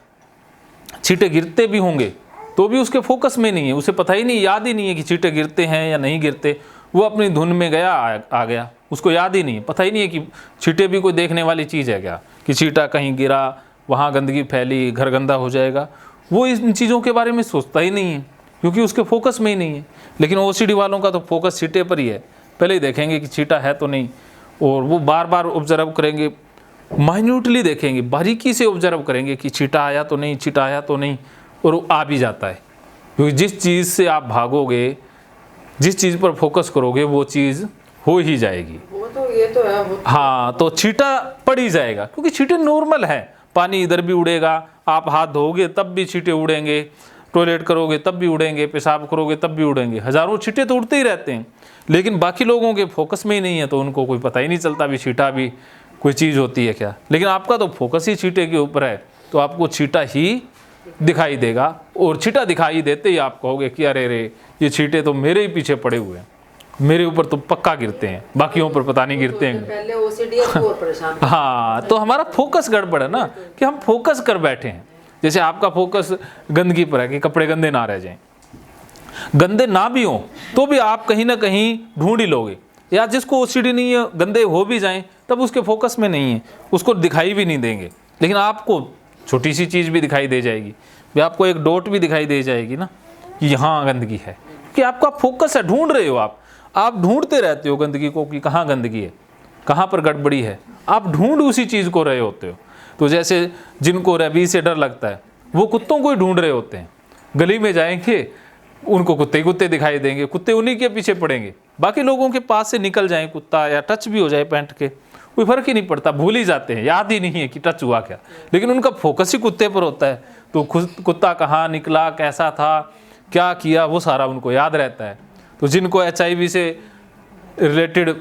Speaker 1: छींटे गिरते भी होंगे तो भी उसके फोकस में नहीं है, उसे पता ही नहीं, याद ही नहीं है कि छींटे गिरते हैं या नहीं गिरते। वो अपनी धुन में गया आ गया, उसको याद ही नहीं है, पता ही नहीं है कि छींटे भी कोई देखने वाली चीज़ है क्या, कि छींटा कहीं गिरा, वहाँ गंदगी फैली, घर गंदा हो जाएगा। वो इन चीज़ों के बारे में सोचता ही नहीं है क्योंकि उसके फोकस में ही नहीं है। लेकिन ओसीडी वालों का तो फोकस छींटे पर ही है, पहले ही देखेंगे कि छींटा है तो नहीं, और वो बार बार ऑब्जर्व करेंगे, माइन्यूटली देखेंगे, बारीकी से ऑब्जर्व करेंगे कि छींटा आया तो नहीं, छींटा आया तो नहीं, और वो आ भी जाता है। क्योंकि जिस चीज़ से आप भागोगे, जिस चीज़ पर फोकस करोगे वो चीज़ हो ही जाएगी।
Speaker 2: वो तो ये तो है वो।
Speaker 1: हाँ, तो छींटा पड़ ही जाएगा क्योंकि छींटे नॉर्मल है। पानी इधर भी उड़ेगा, आप हाथ धोगे तब भी छींटे उड़ेंगे, टॉयलेट करोगे तब भी उड़ेंगे, पेशाब करोगे तब भी उड़ेंगे, हज़ारों छींटे तो उड़ते ही रहते हैं। लेकिन बाकी लोगों के फोकस में ही नहीं है तो उनको कोई पता ही नहीं चलता भी छींटा भी कोई चीज़ होती है क्या। लेकिन आपका तो फोकस ही छींटे के ऊपर है, तो आपको छींटा ही दिखाई देगा, और छींटा दिखाई देते ही आप कहोगे कि अरे रे, ये छींटे तो मेरे ही पीछे पड़े हुए हैं, मेरे ऊपर तो पक्का गिरते हैं, बाकियों पर पता नहीं गिरते हैं।
Speaker 2: पहले ओसीडी और परेशान।
Speaker 1: हाँ, तो हमारा फोकस गड़बड़ है ना, कि हम फोकस कर बैठे हैं। जैसे आपका फोकस गंदगी पर है कि कपड़े गंदे ना रह जाएं, गंदे ना भी हों तो भी आप कहीं ना कहीं ढूंढ ही लोगे, या जिसको ओसीडी नहीं है गंदे हो भी जाएं तब उसके फोकस में नहीं है, उसको दिखाई भी नहीं देंगे। लेकिन आपको छोटी सी चीज़ भी दिखाई दे जाएगी, भी आपको एक डॉट भी दिखाई दे जाएगी ना कि यहाँ गंदगी है, कि आपका फोकस है, ढूंढ रहे हो आप ढूंढते रहते हो गंदगी को कि कहाँ गंदगी है, कहाँ पर गड़बड़ी है, आप ढूंढ उसी चीज़ को रहे होते हो। तो जैसे जिनको रेबीज से डर लगता है वो कुत्तों को ही ढूंढ रहे होते हैं, गली में जाएंगे उनको कुत्ते कुत्ते दिखाई देंगे, कुत्ते उन्हीं के पीछे पड़ेंगे, बाकी लोगों के पास से निकल जाए कुत्ता या टच भी हो जाए पैंट के, कोई फर्क ही नहीं पड़ता, भूल ही जाते हैं, याद ही नहीं है कि टच हुआ क्या। लेकिन उनका फोकस ही कुत्ते पर होता है, तो कुत्ता कहाँ निकला, कैसा था, क्या किया, वो सारा उनको याद रहता है। तो जिनको HIV से रिलेटेड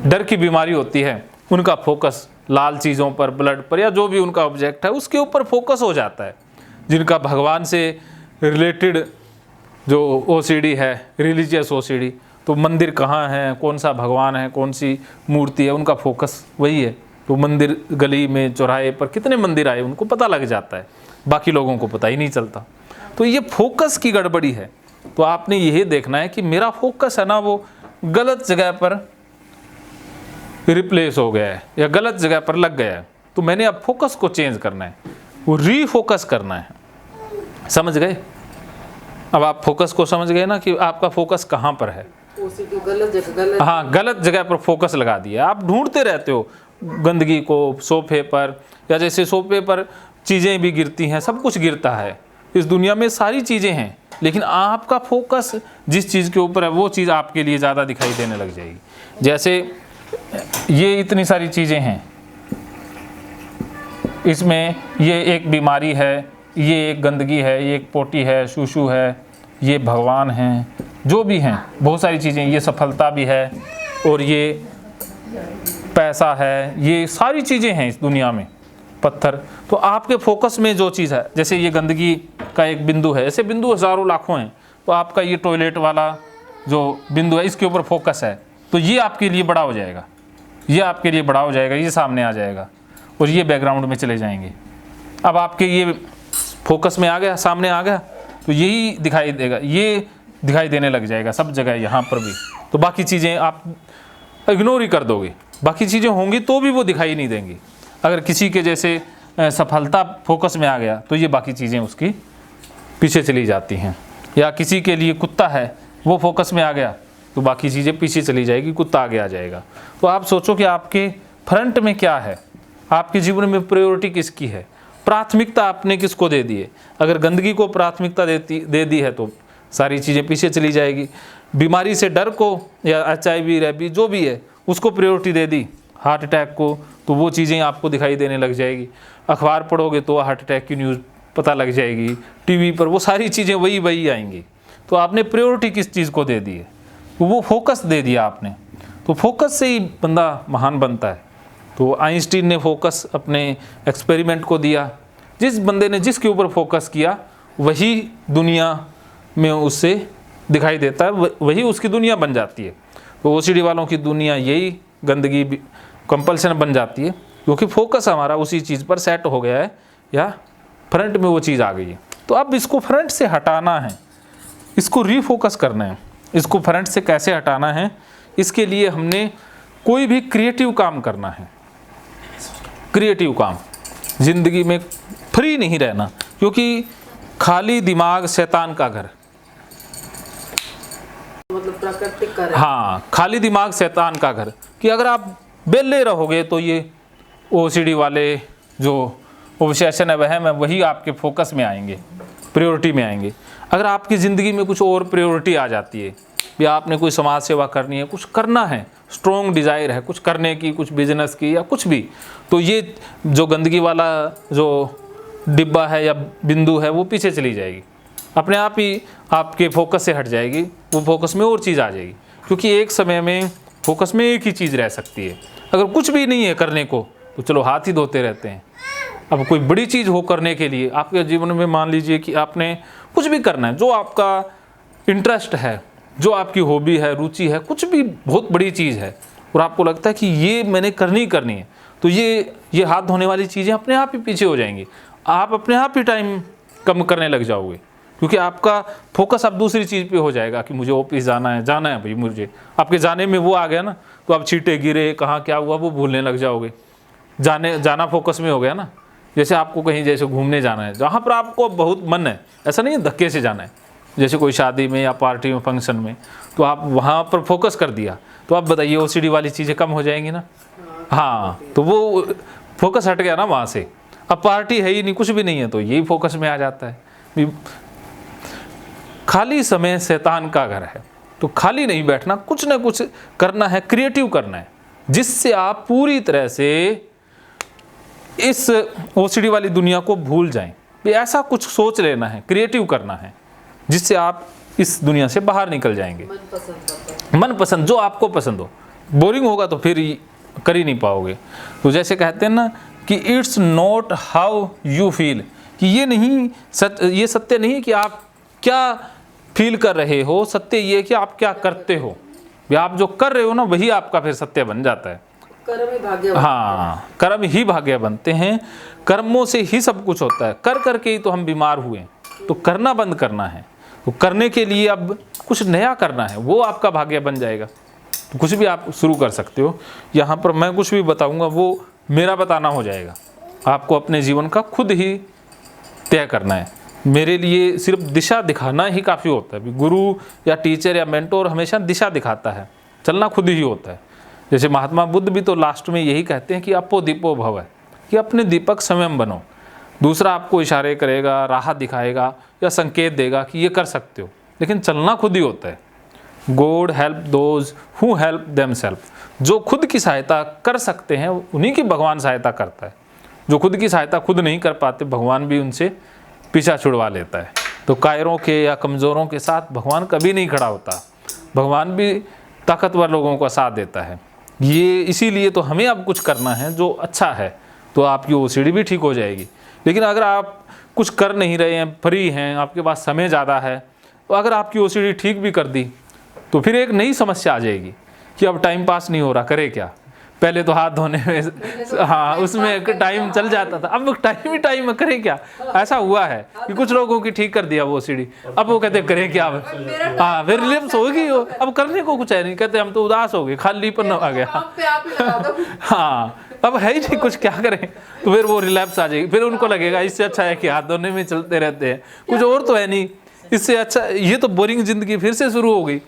Speaker 1: डर की बीमारी होती है उनका फोकस लाल चीज़ों पर, ब्लड पर, या जो भी उनका ऑब्जेक्ट है उसके ऊपर फोकस हो जाता है। जिनका भगवान से रिलेटेड जो OCD है, रिलीजियस OCD, तो मंदिर कहाँ है, कौन सा भगवान है, कौन सी मूर्ति है, उनका फोकस वही है। तो मंदिर, गली में, चौराहे पर कितने मंदिर आए उनको पता लग जाता है, बाकी लोगों को पता ही नहीं चलता। तो ये फोकस की गड़बड़ी है। तो आपने यही देखना है कि मेरा फोकस है ना वो गलत जगह पर रिप्लेस हो गया है या गलत जगह पर लग गया है, तो मैंने अब फोकस को चेंज करना है, वो रीफोकस करना है। समझ गए? अब आप फोकस को समझ गए ना कि आपका फोकस कहाँ पर है।
Speaker 2: ओसीडी गलत जगह,
Speaker 1: हाँ, गलत जगह पर फोकस लगा दिया। आप ढूंढते रहते हो गंदगी को सोफे पर, या जैसे सोफे पर चीज़ें भी गिरती हैं, सब कुछ गिरता है इस दुनिया में, सारी चीज़ें हैं, लेकिन आपका फोकस जिस चीज़ के ऊपर है वो चीज़ आपके लिए ज़्यादा दिखाई देने लग जाएगी। जैसे ये इतनी सारी चीज़ें हैं, इसमें ये एक बीमारी है, ये एक गंदगी है, ये एक पोटी है, शूशू है, ये भगवान हैं, जो भी हैं बहुत सारी चीज़ें, ये सफलता भी है और ये पैसा है, ये सारी चीज़ें हैं इस दुनिया में, पत्थर। तो आपके फोकस में जो चीज़ है, जैसे ये गंदगी का एक बिंदु है, ऐसे बिंदु हज़ारों लाखों हैं, तो आपका ये टॉयलेट वाला जो बिंदु है इसके ऊपर फोकस है, तो ये आपके लिए बड़ा हो जाएगा, ये आपके लिए बड़ा हो जाएगा, ये सामने आ जाएगा और ये बैकग्राउंड में चले जाएंगे। अब आपके ये फोकस में आ गया, सामने आ गया, तो यही दिखाई देगा, ये दिखाई देने लग जाएगा सब जगह, यहाँ पर भी। तो बाकी चीज़ें आप इग्नोर ही कर दोगे, बाकी चीज़ें होंगी तो भी वो दिखाई नहीं देंगी। अगर किसी के जैसे सफलता फोकस में आ गया तो ये बाकी चीज़ें उसकी पीछे चली जाती हैं, या किसी के लिए कुत्ता है वो फोकस में आ गया तो बाकी चीज़ें पीछे चली जाएगी, कुत्ता आगे आ जाएगा। तो आप सोचो कि आपके फ्रंट में क्या है, आपके जीवन में प्रायोरिटी किसकी है, प्राथमिकता आपने किसको दे दी है। अगर गंदगी को प्राथमिकता दे दी है तो सारी चीज़ें पीछे चली जाएगी। बीमारी से डर को, या HIV, रेबीज जो भी है उसको प्रायोरिटी दे दी, हार्ट अटैक को, तो वो चीज़ें आपको दिखाई देने लग जाएगी। अखबार पढ़ोगे तो हार्ट अटैक की न्यूज़ पता लग जाएगी, टीवी पर वो सारी चीज़ें वही आएंगी। तो आपने प्रायोरिटी किस चीज़ को दे दी है, तो वो फोकस दे दिया आपने। तो फोकस से ही बंदा महान बनता है। तो आइंस्टीन ने फोकस अपने एक्सपेरिमेंट को दिया, जिस बंदे ने जिसके ऊपर फोकस किया वही दुनिया में उससे दिखाई देता है, वही उसकी दुनिया बन जाती है। तो ओसीडी वालों की दुनिया यही गंदगी कंपल्सन बन जाती है, क्योंकि फोकस हमारा उसी चीज़ पर सेट हो गया है या फ्रंट में वो चीज़ आ गई है। तो अब इसको फ्रंट से हटाना है, इसको रीफोकस करना है। इसको फ्रंट से कैसे हटाना है, इसके लिए हमने कोई भी क्रिएटिव काम करना है। क्रिएटिव काम, ज़िंदगी में फ्री नहीं रहना, क्योंकि खाली दिमाग शैतान का घर।
Speaker 2: मतलब प्राकृतिक कार्य।
Speaker 1: हाँ, खाली दिमाग शैतान का घर, कि अगर आप बेले रहोगे तो ये ओसीडी वाले जो ऑब्सेशन है, वह में वही आपके फोकस में आएंगे, प्रायोरिटी में आएंगे। अगर आपकी ज़िंदगी में कुछ और प्रायोरिटी आ जाती है, या आपने कोई समाज सेवा करनी है, कुछ करना है, स्ट्रॉन्ग डिज़ायर है कुछ करने की, कुछ बिजनेस की या कुछ भी, तो ये जो गंदगी वाला जो डिब्बा है या बिंदु है वो पीछे चली जाएगी, अपने आप ही आपके फोकस से हट जाएगी, वो फोकस में और चीज़ आ जाएगी। क्योंकि एक समय में फोकस में एक ही चीज़ रह सकती है। अगर कुछ भी नहीं है करने को तो चलो हाथ ही धोते रहते हैं। अब कोई बड़ी चीज़ हो करने के लिए आपके जीवन में, मान लीजिए कि आपने कुछ भी करना है, जो आपका इंटरेस्ट है, जो आपकी हॉबी है, रुचि है, कुछ भी बहुत बड़ी चीज़ है और आपको लगता है कि ये मैंने करनी है, तो ये हाथ धोने वाली चीज़ें अपने आप ही पीछे हो जाएंगी। आप अपने आप ही टाइम कम करने लग जाओगे, क्योंकि आपका फोकस अब दूसरी चीज़ पे हो जाएगा कि मुझे ऑफिस जाना है भाई मुझे। आपके जाने में वो आ गया ना, तो आप छींटे गिरे, कहाँ क्या हुआ वो भूलने लग जाओगे। जाना फोकस में हो गया ना। जैसे आपको कहीं जैसे घूमने जाना है, जहाँ पर आपको बहुत मन है, ऐसा नहीं है धक्के से जाना है, जैसे कोई शादी में या पार्टी में, फंक्शन में, तो आप वहाँ पर फोकस कर दिया, तो आप बताइए ओसीडी वाली चीज़ें कम हो जाएंगी ना। हाँ, तो वो फोकस हट गया ना वहाँ से। अब पार्टी है ही नहीं, कुछ भी नहीं है, तो यही फोकस में आ जाता है। खाली समय शैतान का घर है, तो खाली नहीं बैठना, कुछ ना कुछ करना है, क्रिएटिव करना है, जिससे आप पूरी तरह से इस ओसीडी वाली दुनिया को भूल जाएं। ऐसा कुछ सोच लेना है, क्रिएटिव करना है, जिससे आप इस दुनिया से बाहर निकल जाएंगे। मनपसंद, जो आपको पसंद हो। बोरिंग होगा तो फिर कर ही नहीं पाओगे। तो जैसे कहते हैं ना कि it's not how you feel, कि ये सत्य नहीं कि आप क्या फील कर रहे हो, सत्य ये कि आप क्या करते हो। आप जो कर रहे हो ना, वही आपका फिर सत्य बन जाता है।
Speaker 2: कर्म ही भाग्य।
Speaker 1: हाँ, कर्म ही भाग्य बनते हैं, कर्मों से ही सब कुछ होता है। कर करके ही तो हम बीमार हुए, तो करना बंद करना है। तो करने के लिए अब कुछ नया करना है, वो आपका भाग्य बन जाएगा। तो कुछ भी आप शुरू कर सकते हो। यहाँ पर मैं कुछ भी बताऊँगा वो मेरा बताना हो जाएगा, आपको अपने जीवन का खुद ही तय करना है। मेरे लिए सिर्फ दिशा दिखाना ही काफ़ी होता है। गुरु या टीचर या मेंटोर हमेशा दिशा दिखाता है, चलना खुद ही होता है। जैसे महात्मा बुद्ध भी तो लास्ट में यही कहते हैं कि अपो दीपो भव है, कि अपने दीपक स्वयं बनो। दूसरा आपको इशारे करेगा, राह दिखाएगा या संकेत देगा कि ये कर सकते हो, लेकिन चलना खुद ही होता है। God help those who help themselves, जो खुद की सहायता कर सकते हैं उन्हीं की भगवान सहायता करता है। जो खुद की सहायता खुद नहीं कर पाते, भगवान भी उनसे पीछा छुड़वा लेता है। तो कायरों के या कमज़ोरों के साथ भगवान कभी नहीं खड़ा होता, भगवान भी ताकतवर लोगों का साथ देता है। ये इसीलिए तो हमें अब कुछ करना है जो अच्छा है, तो आपकी ओसीडी भी ठीक हो जाएगी। लेकिन अगर आप कुछ कर नहीं रहे हैं, फ्री हैं, आपके पास समय ज़्यादा है, तो अगर आपकी ओसीडी ठीक भी कर दी तो फिर एक नई समस्या आ जाएगी कि अब टाइम पास नहीं हो रहा, करे क्या। पहले तो हाथ धोने में हाँ उसमें टाइम चल जाता था, अब टाइम करे क्या। ऐसा हुआ है कि कुछ लोगों की ठीक कर दिया वो ओसीडी, अब वो कहते करें क्या। हाँ, फिर रिलैप्स होगी, अब करने को कुछ है नहीं, कहते हम तो उदास हो गए, खालीपन आ गया। हाँ, अब है ही नहीं कुछ, क्या करें। तो फिर वो रिलैप्स आ जाएगी, फिर उनको लगेगा इससे अच्छा है कि हाथ धोने में चलते रहते हैं, कुछ और तो है नहीं, इससे अच्छा ये तो बोरिंग जिंदगी फिर से शुरू हो गई।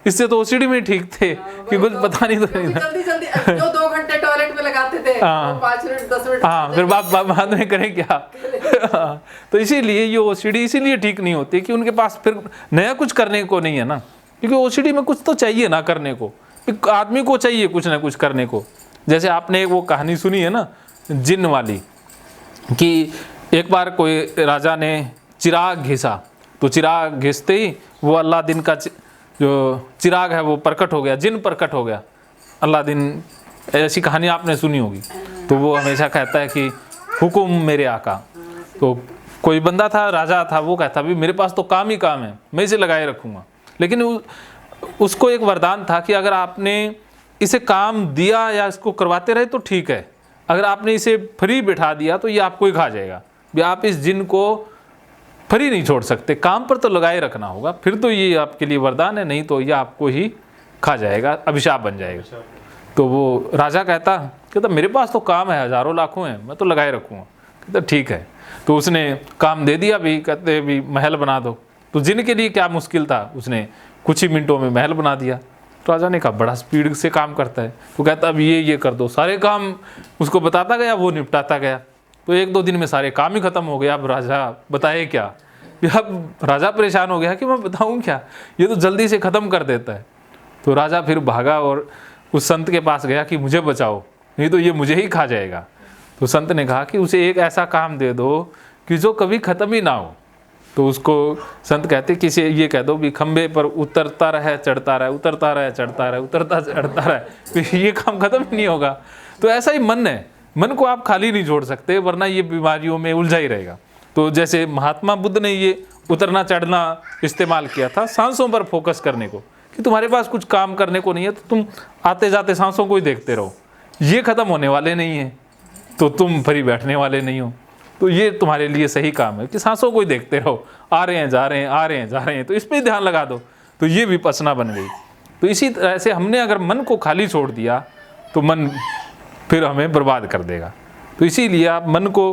Speaker 1: इससे तो ओसीडी में ठीक थे कि कुछ पता नहीं तो नहीं था।
Speaker 2: जल्दी जो 2 घंटे टॉयलेट में लगाते थे, 5 मिनट 10 मिनट,
Speaker 1: हाँ, फिर बाद में करें क्या। तो इसीलिए ये ओसीडी इसीलिए ठीक नहीं होती कि उनके पास फिर नया कुछ करने को नहीं है ना, क्योंकि ओसीडी में कुछ तो चाहिए ना करने को, एक आदमी को चाहिए कुछ ना कुछ करने को। जैसे आपने वो कहानी सुनी है ना जिन वाली, कि एक बार कोई राजा ने चिराग घिसा, तो चिराग घिसते ही वो अल्लाह दिन का जो चिराग है वो प्रकट हो गया, जिन प्रकट हो गया। अल्लाह दिन ऐसी कहानी आपने सुनी होगी। तो वो हमेशा कहता है कि हुकुम मेरे आका। तो कोई बंदा था, राजा था, वो कहता भी मेरे पास तो काम ही काम है, मैं इसे लगाए रखूँगा। लेकिन उसको एक वरदान था कि अगर आपने इसे काम दिया या इसको करवाते रहे तो ठीक है, अगर आपने इसे फ्री बिठा दिया तो ये आपको ही खा जाएगा। भी आप इस जिन को फ्री नहीं छोड़ सकते, काम पर तो लगाए रखना होगा, फिर तो ये आपके लिए वरदान है, नहीं तो ये आपको ही खा जाएगा, अभिशाप बन जाएगा। तो वो राजा कहता मेरे पास तो काम है, हज़ारों लाखों हैं, मैं तो लगाए रखूँगा। कहता ठीक है। तो उसने काम दे दिया भी, कहते भी महल बना दो। तो जिन के लिए क्या मुश्किल था, उसने कुछ ही मिनटों में महल बना दिया। तो राजा ने कहा बड़ा स्पीड से काम करता है। तो कहता अब ये कर दो, सारे काम उसको बताता गया, वो निपटाता गया। तो 1-2 दिन में सारे काम ही खत्म हो गया। अब राजा बताए क्या, अब राजा परेशान हो गया कि मैं बताऊं क्या, ये तो जल्दी से ख़त्म कर देता है। तो राजा फिर भागा और उस संत के पास गया कि मुझे बचाओ, नहीं तो ये मुझे ही खा जाएगा। तो संत ने कहा कि उसे एक ऐसा काम दे दो कि जो कभी ख़त्म ही ना हो। तो उसको संत कहते कि इसे ये कह दो भी खंबे पर उतरता रहे चढ़ता रहे, उतरता रहे चढ़ता रहे, उतरता चढ़ता रहे, तो ये काम ख़त्म ही नहीं होगा। तो ऐसा ही मन है, मन को आप खाली नहीं छोड़ सकते, वरना ये बीमारियों में उलझा ही रहेगा। तो जैसे महात्मा बुद्ध ने ये उतरना चढ़ना इस्तेमाल किया था सांसों पर फोकस करने को, कि तुम्हारे पास कुछ काम करने को नहीं है तो तुम आते जाते सांसों को ही देखते रहो, ये ख़त्म होने वाले नहीं है तो तुम फ्री बैठने वाले नहीं हो। तो ये तुम्हारे लिए सही काम है कि सांसों को ही देखते रहो, आ रहे हैं जा रहे हैं, आ रहे हैं जा रहे हैं, तो इस पर ध्यान लगा दो। तो ये विपश्यना बन गई। तो इसी तरह से हमने अगर मन को खाली छोड़ दिया तो मन फिर हमें बर्बाद कर देगा। तो इसीलिए आप मन को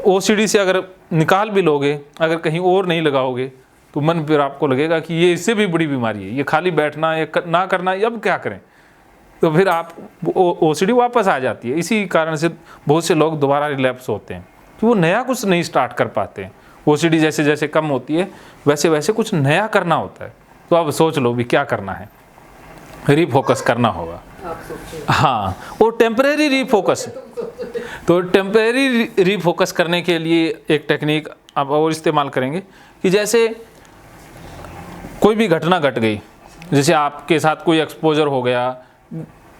Speaker 1: ओसीडी से अगर निकाल भी लोगे, अगर कहीं और नहीं लगाओगे, तो मन फिर आपको लगेगा कि ये इससे भी बड़ी बीमारी है, ये खाली बैठना या ना करना, अब क्या करें। तो फिर आप ओसीडी वापस आ जाती है। इसी कारण से बहुत से लोग दोबारा रिलैप्स होते हैं कि वो नया कुछ नहीं स्टार्ट कर पाते हैं। ओसीडी जैसे जैसे कम होती है वैसे वैसे कुछ नया करना होता है। तो अब सोच लो भी क्या करना है, रीफोकस करना होगा। हाँ, और टेम्परेरी रीफोकस। तो टेम्परेरी रीफोकस करने के लिए एक टेक्निक अब और इस्तेमाल करेंगे कि जैसे कोई भी घटना घट गई, जैसे आपके साथ कोई एक्सपोजर हो गया,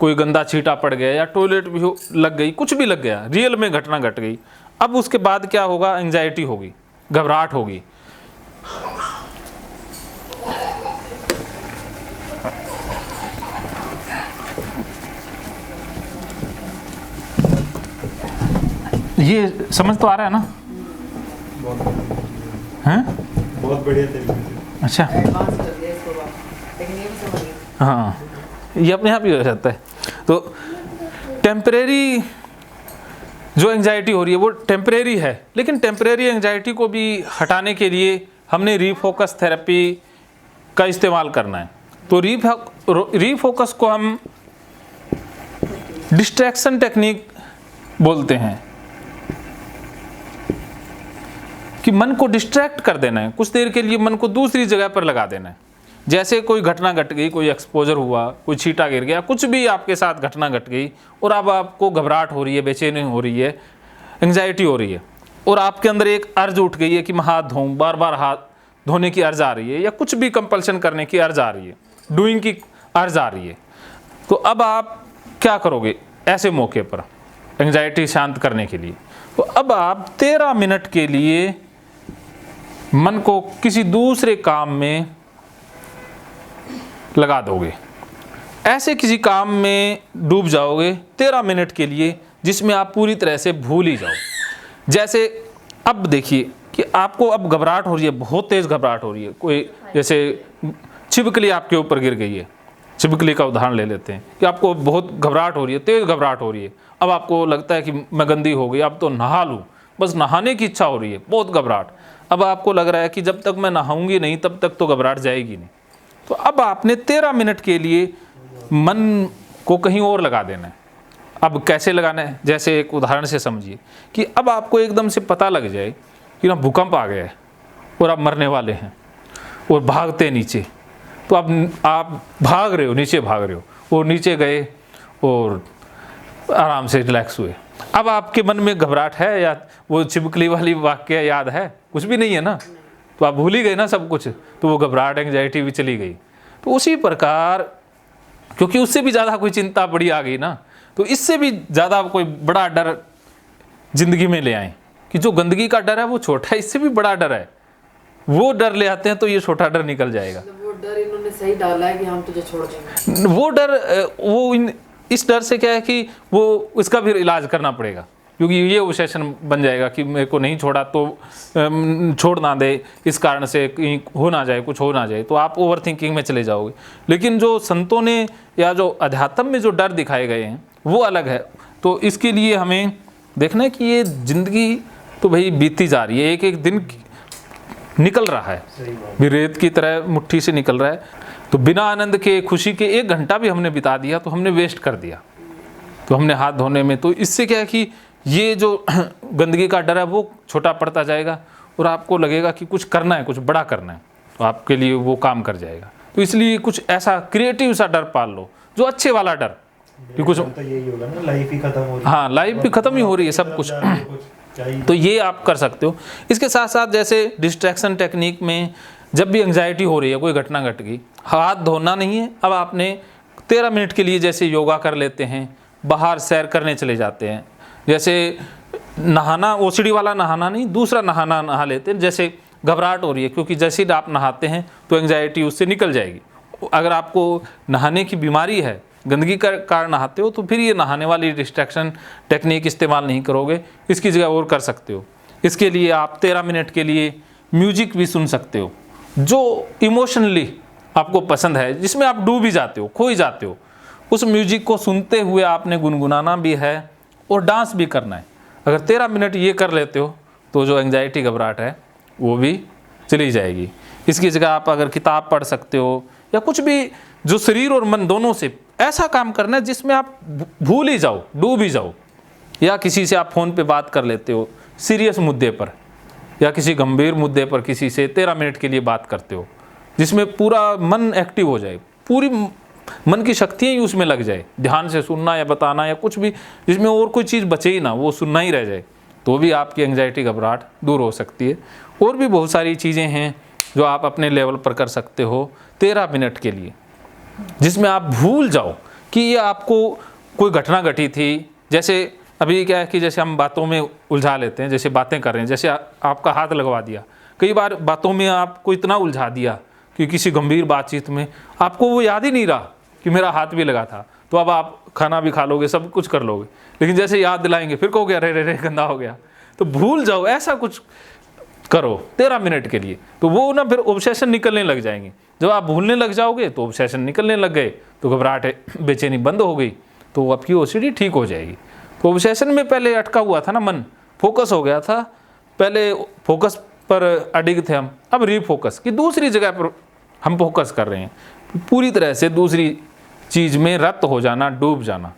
Speaker 1: कोई गंदा छींटा पड़ गया या टॉयलेट भी लग गई, कुछ भी लग गया, रियल में घटना घट गई। अब उसके बाद क्या होगा, एंजाइटी होगी, घबराहट होगी। ये समझ तो आ रहा है ना? हैं?
Speaker 3: बहुत बढ़िया तरीके से।
Speaker 1: अच्छा,
Speaker 2: एडवांस कर दिया इसको बात, लेकिन ये भी समझ गए।
Speaker 1: हाँ, ये अपने आप ही हो जाता है। तो टेम्परेरी जो एंजाइटी हो रही है वो टेम्परेरी है, लेकिन टेम्परेरी एंजाइटी को भी हटाने के लिए हमने रीफोकस थेरेपी का इस्तेमाल करना है। तो रीफोकस को हम डिस्ट्रैक्शन टेक्निक बोलते हैं, कि मन को डिस्ट्रैक्ट कर देना है, कुछ देर के लिए मन को दूसरी जगह पर लगा देना है। जैसे कोई घटना घट गई, कोई एक्सपोजर हुआ, कोई छींटा गिर गया, कुछ भी आपके साथ घटना घट गई और अब आपको घबराहट हो रही है, बेचैनी हो रही है, एंजाइटी हो रही है, और आपके अंदर एक अर्ज उठ गई है कि मैं हाथ धोऊं, बार बार हाथ धोने की अर्ज आ रही है, या कुछ भी कंपल्शन करने की अर्ज आ रही है, डूइंग की अर्ज आ रही है। तो अब आप क्या करोगे ऐसे मौके पर एंजाइटी शांत करने के लिए? तो अब आप 13 मिनट के लिए मन को किसी दूसरे काम में लगा दोगे, ऐसे किसी काम में डूब जाओगे 13 मिनट के लिए जिसमें आप पूरी तरह से भूल ही जाओ। जैसे अब देखिए कि आपको अब घबराहट हो रही है, बहुत तेज़ घबराहट हो रही है, कोई जैसे छिपकली आपके ऊपर गिर गई है, छिपकली का उदाहरण ले लेते हैं कि आपको बहुत घबराहट हो रही है, तेज़ घबराहट हो रही है। अब आपको लगता है कि मैं गंदी हो गई, अब तो नहा लूँ, बस नहाने की इच्छा हो रही है, बहुत घबराहट। अब आपको लग रहा है कि जब तक मैं नहाऊंगी नहीं तब तक तो घबराहट जाएगी नहीं। तो अब आपने 13 मिनट के लिए मन को कहीं और लगा देना है। अब कैसे लगाना है, जैसे एक उदाहरण से समझिए कि अब आपको एकदम से पता लग जाए कि ना भूकंप आ गया है और आप मरने वाले हैं और भागते नीचे। तो अब आप भाग रहे हो, नीचे भाग रहे हो, और नीचे गए और आराम से रिलैक्स हुए। अब आपके मन में घबराहट है या वो छिपकली वाली वाक्य याद है? कुछ भी नहीं है ना, तो आप भूल ही गए ना सब कुछ, तो वो घबराहट एंजाइटी भी चली गई। तो उसी प्रकार, क्योंकि उससे भी ज़्यादा कोई चिंता बड़ी आ गई ना, तो इससे भी ज़्यादा कोई बड़ा डर जिंदगी में ले आएं कि जो गंदगी का डर है वो छोटा है, इससे भी बड़ा डर है, वो डर ले आते हैं तो ये छोटा डर निकल जाएगा।
Speaker 2: वो डर इन्होंने सही डाला है कि हम तुझे छोड़ देंगे।
Speaker 1: वो डर इस डर से क्या है कि वो इसका भी इलाज करना पड़ेगा, क्योंकि ये ऑब्सेशन बन जाएगा कि मेरे को नहीं छोड़ा तो छोड़ ना दे, इस कारण से कहीं हो ना जाए, कुछ हो ना जाए, तो आप ओवर थिंकिंग में चले जाओगे। लेकिन जो संतों ने या जो अध्यात्म में जो डर दिखाए गए हैं वो अलग है। तो इसके लिए हमें देखना है कि ये जिंदगी तो भाई बीतती जा रही है, एक एक दिन निकल रहा है, भी रेत की तरह मुट्ठी से निकल रहा है। तो बिना आनंद के, खुशी के 1 घंटा भी हमने बिता दिया तो हमने वेस्ट कर दिया, तो हमने हाथ धोने में। तो इससे क्या है कि ये जो गंदगी का डर है वो छोटा पड़ता जाएगा और आपको लगेगा कि कुछ करना है, कुछ बड़ा करना है, तो आपके लिए वो काम कर जाएगा। तो इसलिए कुछ ऐसा क्रिएटिव सा डर पाल लो, जो अच्छे वाला डर, कि कुछ
Speaker 3: तो यही होगा ना, लाइफ ही खत्म हो रही है।
Speaker 1: हाँ, लाइफ भी खत्म ही हो रही है, सब कुछ। तो ये आप कर सकते हो। इसके साथ साथ जैसे डिस्ट्रैक्शन टेक्निक में जब भी एंग्जाइटी हो रही है, कोई घटना घट गई, हाथ धोना नहीं है, अब आपने 13 मिनट के लिए जैसे योगा कर लेते हैं, बाहर सैर करने चले जाते हैं, जैसे नहाना, ओसीडी वाला नहाना नहीं, दूसरा नहाना नहा लेते हैं। जैसे घबराहट हो रही है, क्योंकि जैसे ही आप नहाते हैं तो एंग्जाइटी उससे निकल जाएगी। अगर आपको नहाने की बीमारी है, गंदगी का कारण नहाते हो, तो फिर ये नहाने वाली डिस्ट्रैक्शन टेक्निक इस्तेमाल नहीं करोगे, इसकी जगह और कर सकते हो। इसके लिए आप 13 मिनट के लिए म्यूजिक भी सुन सकते हो, जो इमोशनली आपको पसंद है, जिसमें आप डूब ही जाते हो, खो ही जाते हो। उस म्यूजिक को सुनते हुए आपने गुनगुनाना भी है और डांस भी करना है। अगर 13 मिनट ये कर लेते हो तो जो एंग्जाइटी घबराहट है वो भी चली जाएगी। इसकी जगह आप अगर किताब पढ़ सकते हो, या कुछ भी जो शरीर और मन दोनों से ऐसा काम करना है जिसमें आप भूल ही जाओ, डूब ही जाओ। या किसी से आप फ़ोन पे बात कर लेते हो सीरियस मुद्दे पर, या किसी गंभीर मुद्दे पर किसी से 13 मिनट के लिए बात करते हो, जिसमें पूरा मन एक्टिव हो जाए, पूरी मन की शक्तियाँ ही उसमें लग जाए, ध्यान से सुनना या बताना या कुछ भी, जिसमें और कोई चीज़ बचे ही ना, वो सुनना ही रह जाए, तो भी आपकी एंग्जाइटी घबराहट दूर हो सकती है। और भी बहुत सारी चीज़ें हैं जो आप अपने लेवल पर कर सकते हो 13 मिनट के लिए, जिसमें आप भूल जाओ कि ये आपको कोई घटना घटी थी। जैसे अभी क्या है कि जैसे हम बातों में उलझा लेते हैं, जैसे बातें कर रहे हैं, जैसे आपका हाथ लगवा दिया, कई बार बातों में आपको इतना उलझा दिया कि किसी गंभीर बातचीत में आपको वो याद ही नहीं रहा कि मेरा हाथ भी लगा था, तो अब आप खाना भी खा लोगे, सब कुछ कर लोगे, लेकिन जैसे याद दिलाएंगे फिर कहोगे अरे रे गंदा हो गया। तो भूल जाओ, ऐसा कुछ करो 13 मिनट के लिए, तो वो ना फिर ऑब्सेशन निकलने लग जाएंगे। जब आप भूलने लग जाओगे तो ऑब्सेशन निकलने लग गए, तो घबराहट, बेचैनी बंद हो गई, तो आपकी ओसीडी ठीक हो जाएगी। तो ऑब्सेशन में पहले अटका हुआ था ना मन, फोकस हो गया था, पहले फोकस पर अडिग थे हम, अब रीफोकस की दूसरी जगह पर हम फोकस कर रहे हैं, पूरी तरह से दूसरी चीज़ में रत हो जाना, डूब जाना।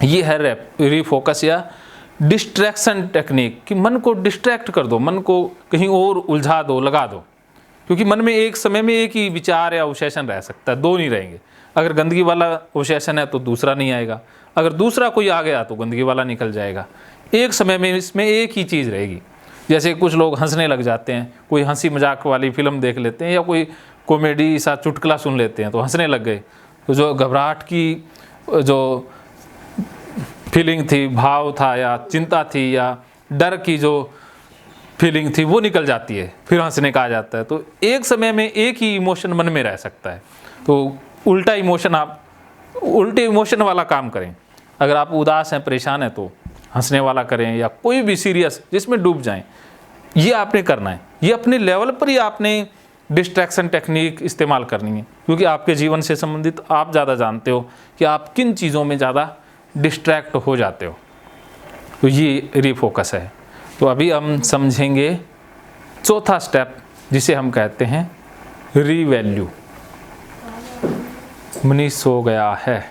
Speaker 1: ये है रीफोकस या डिस्ट्रैक्शन टेक्निक, कि मन को डिस्ट्रैक्ट कर दो, मन को कहीं और उलझा दो, लगा दो, क्योंकि मन में एक समय में एक ही विचार या ऑब्सेशन रह सकता है, दो नहीं रहेंगे। अगर गंदगी वाला ऑब्सेशन है तो दूसरा नहीं आएगा, अगर दूसरा कोई आ गया तो गंदगी वाला निकल जाएगा। एक समय में इसमें एक ही चीज़ रहेगी। जैसे कुछ लोग हंसने लग जाते हैं, कोई हंसी मजाक वाली फिल्म देख लेते हैं या कोई कॉमेडी सा चुटकुला सुन लेते हैं तो हंसने लग गए, तो जो घबराहट की जो फीलिंग थी, भाव था या चिंता थी या डर की जो फीलिंग थी वो निकल जाती है, फिर हंसने का आ जाता है। तो एक समय में एक ही इमोशन मन में रह सकता है, तो उल्टा इमोशन, आप उल्टे इमोशन वाला काम करें। अगर आप उदास हैं, परेशान हैं, तो हंसने वाला करें, या कोई भी सीरियस जिसमें डूब जाएं, ये आपने करना है। ये अपने लेवल पर ही आपने डिस्ट्रैक्शन टेक्निक इस्तेमाल करनी है, क्योंकि आपके जीवन से संबंधित आप ज़्यादा जानते हो कि आप किन चीज़ों में ज़्यादा डिस्ट्रैक्ट हो जाते हो। तो ये रीफोकस है। तो अभी हम समझेंगे चौथा स्टेप, जिसे हम कहते हैं रीवैल्यू। मनीष सो गया है।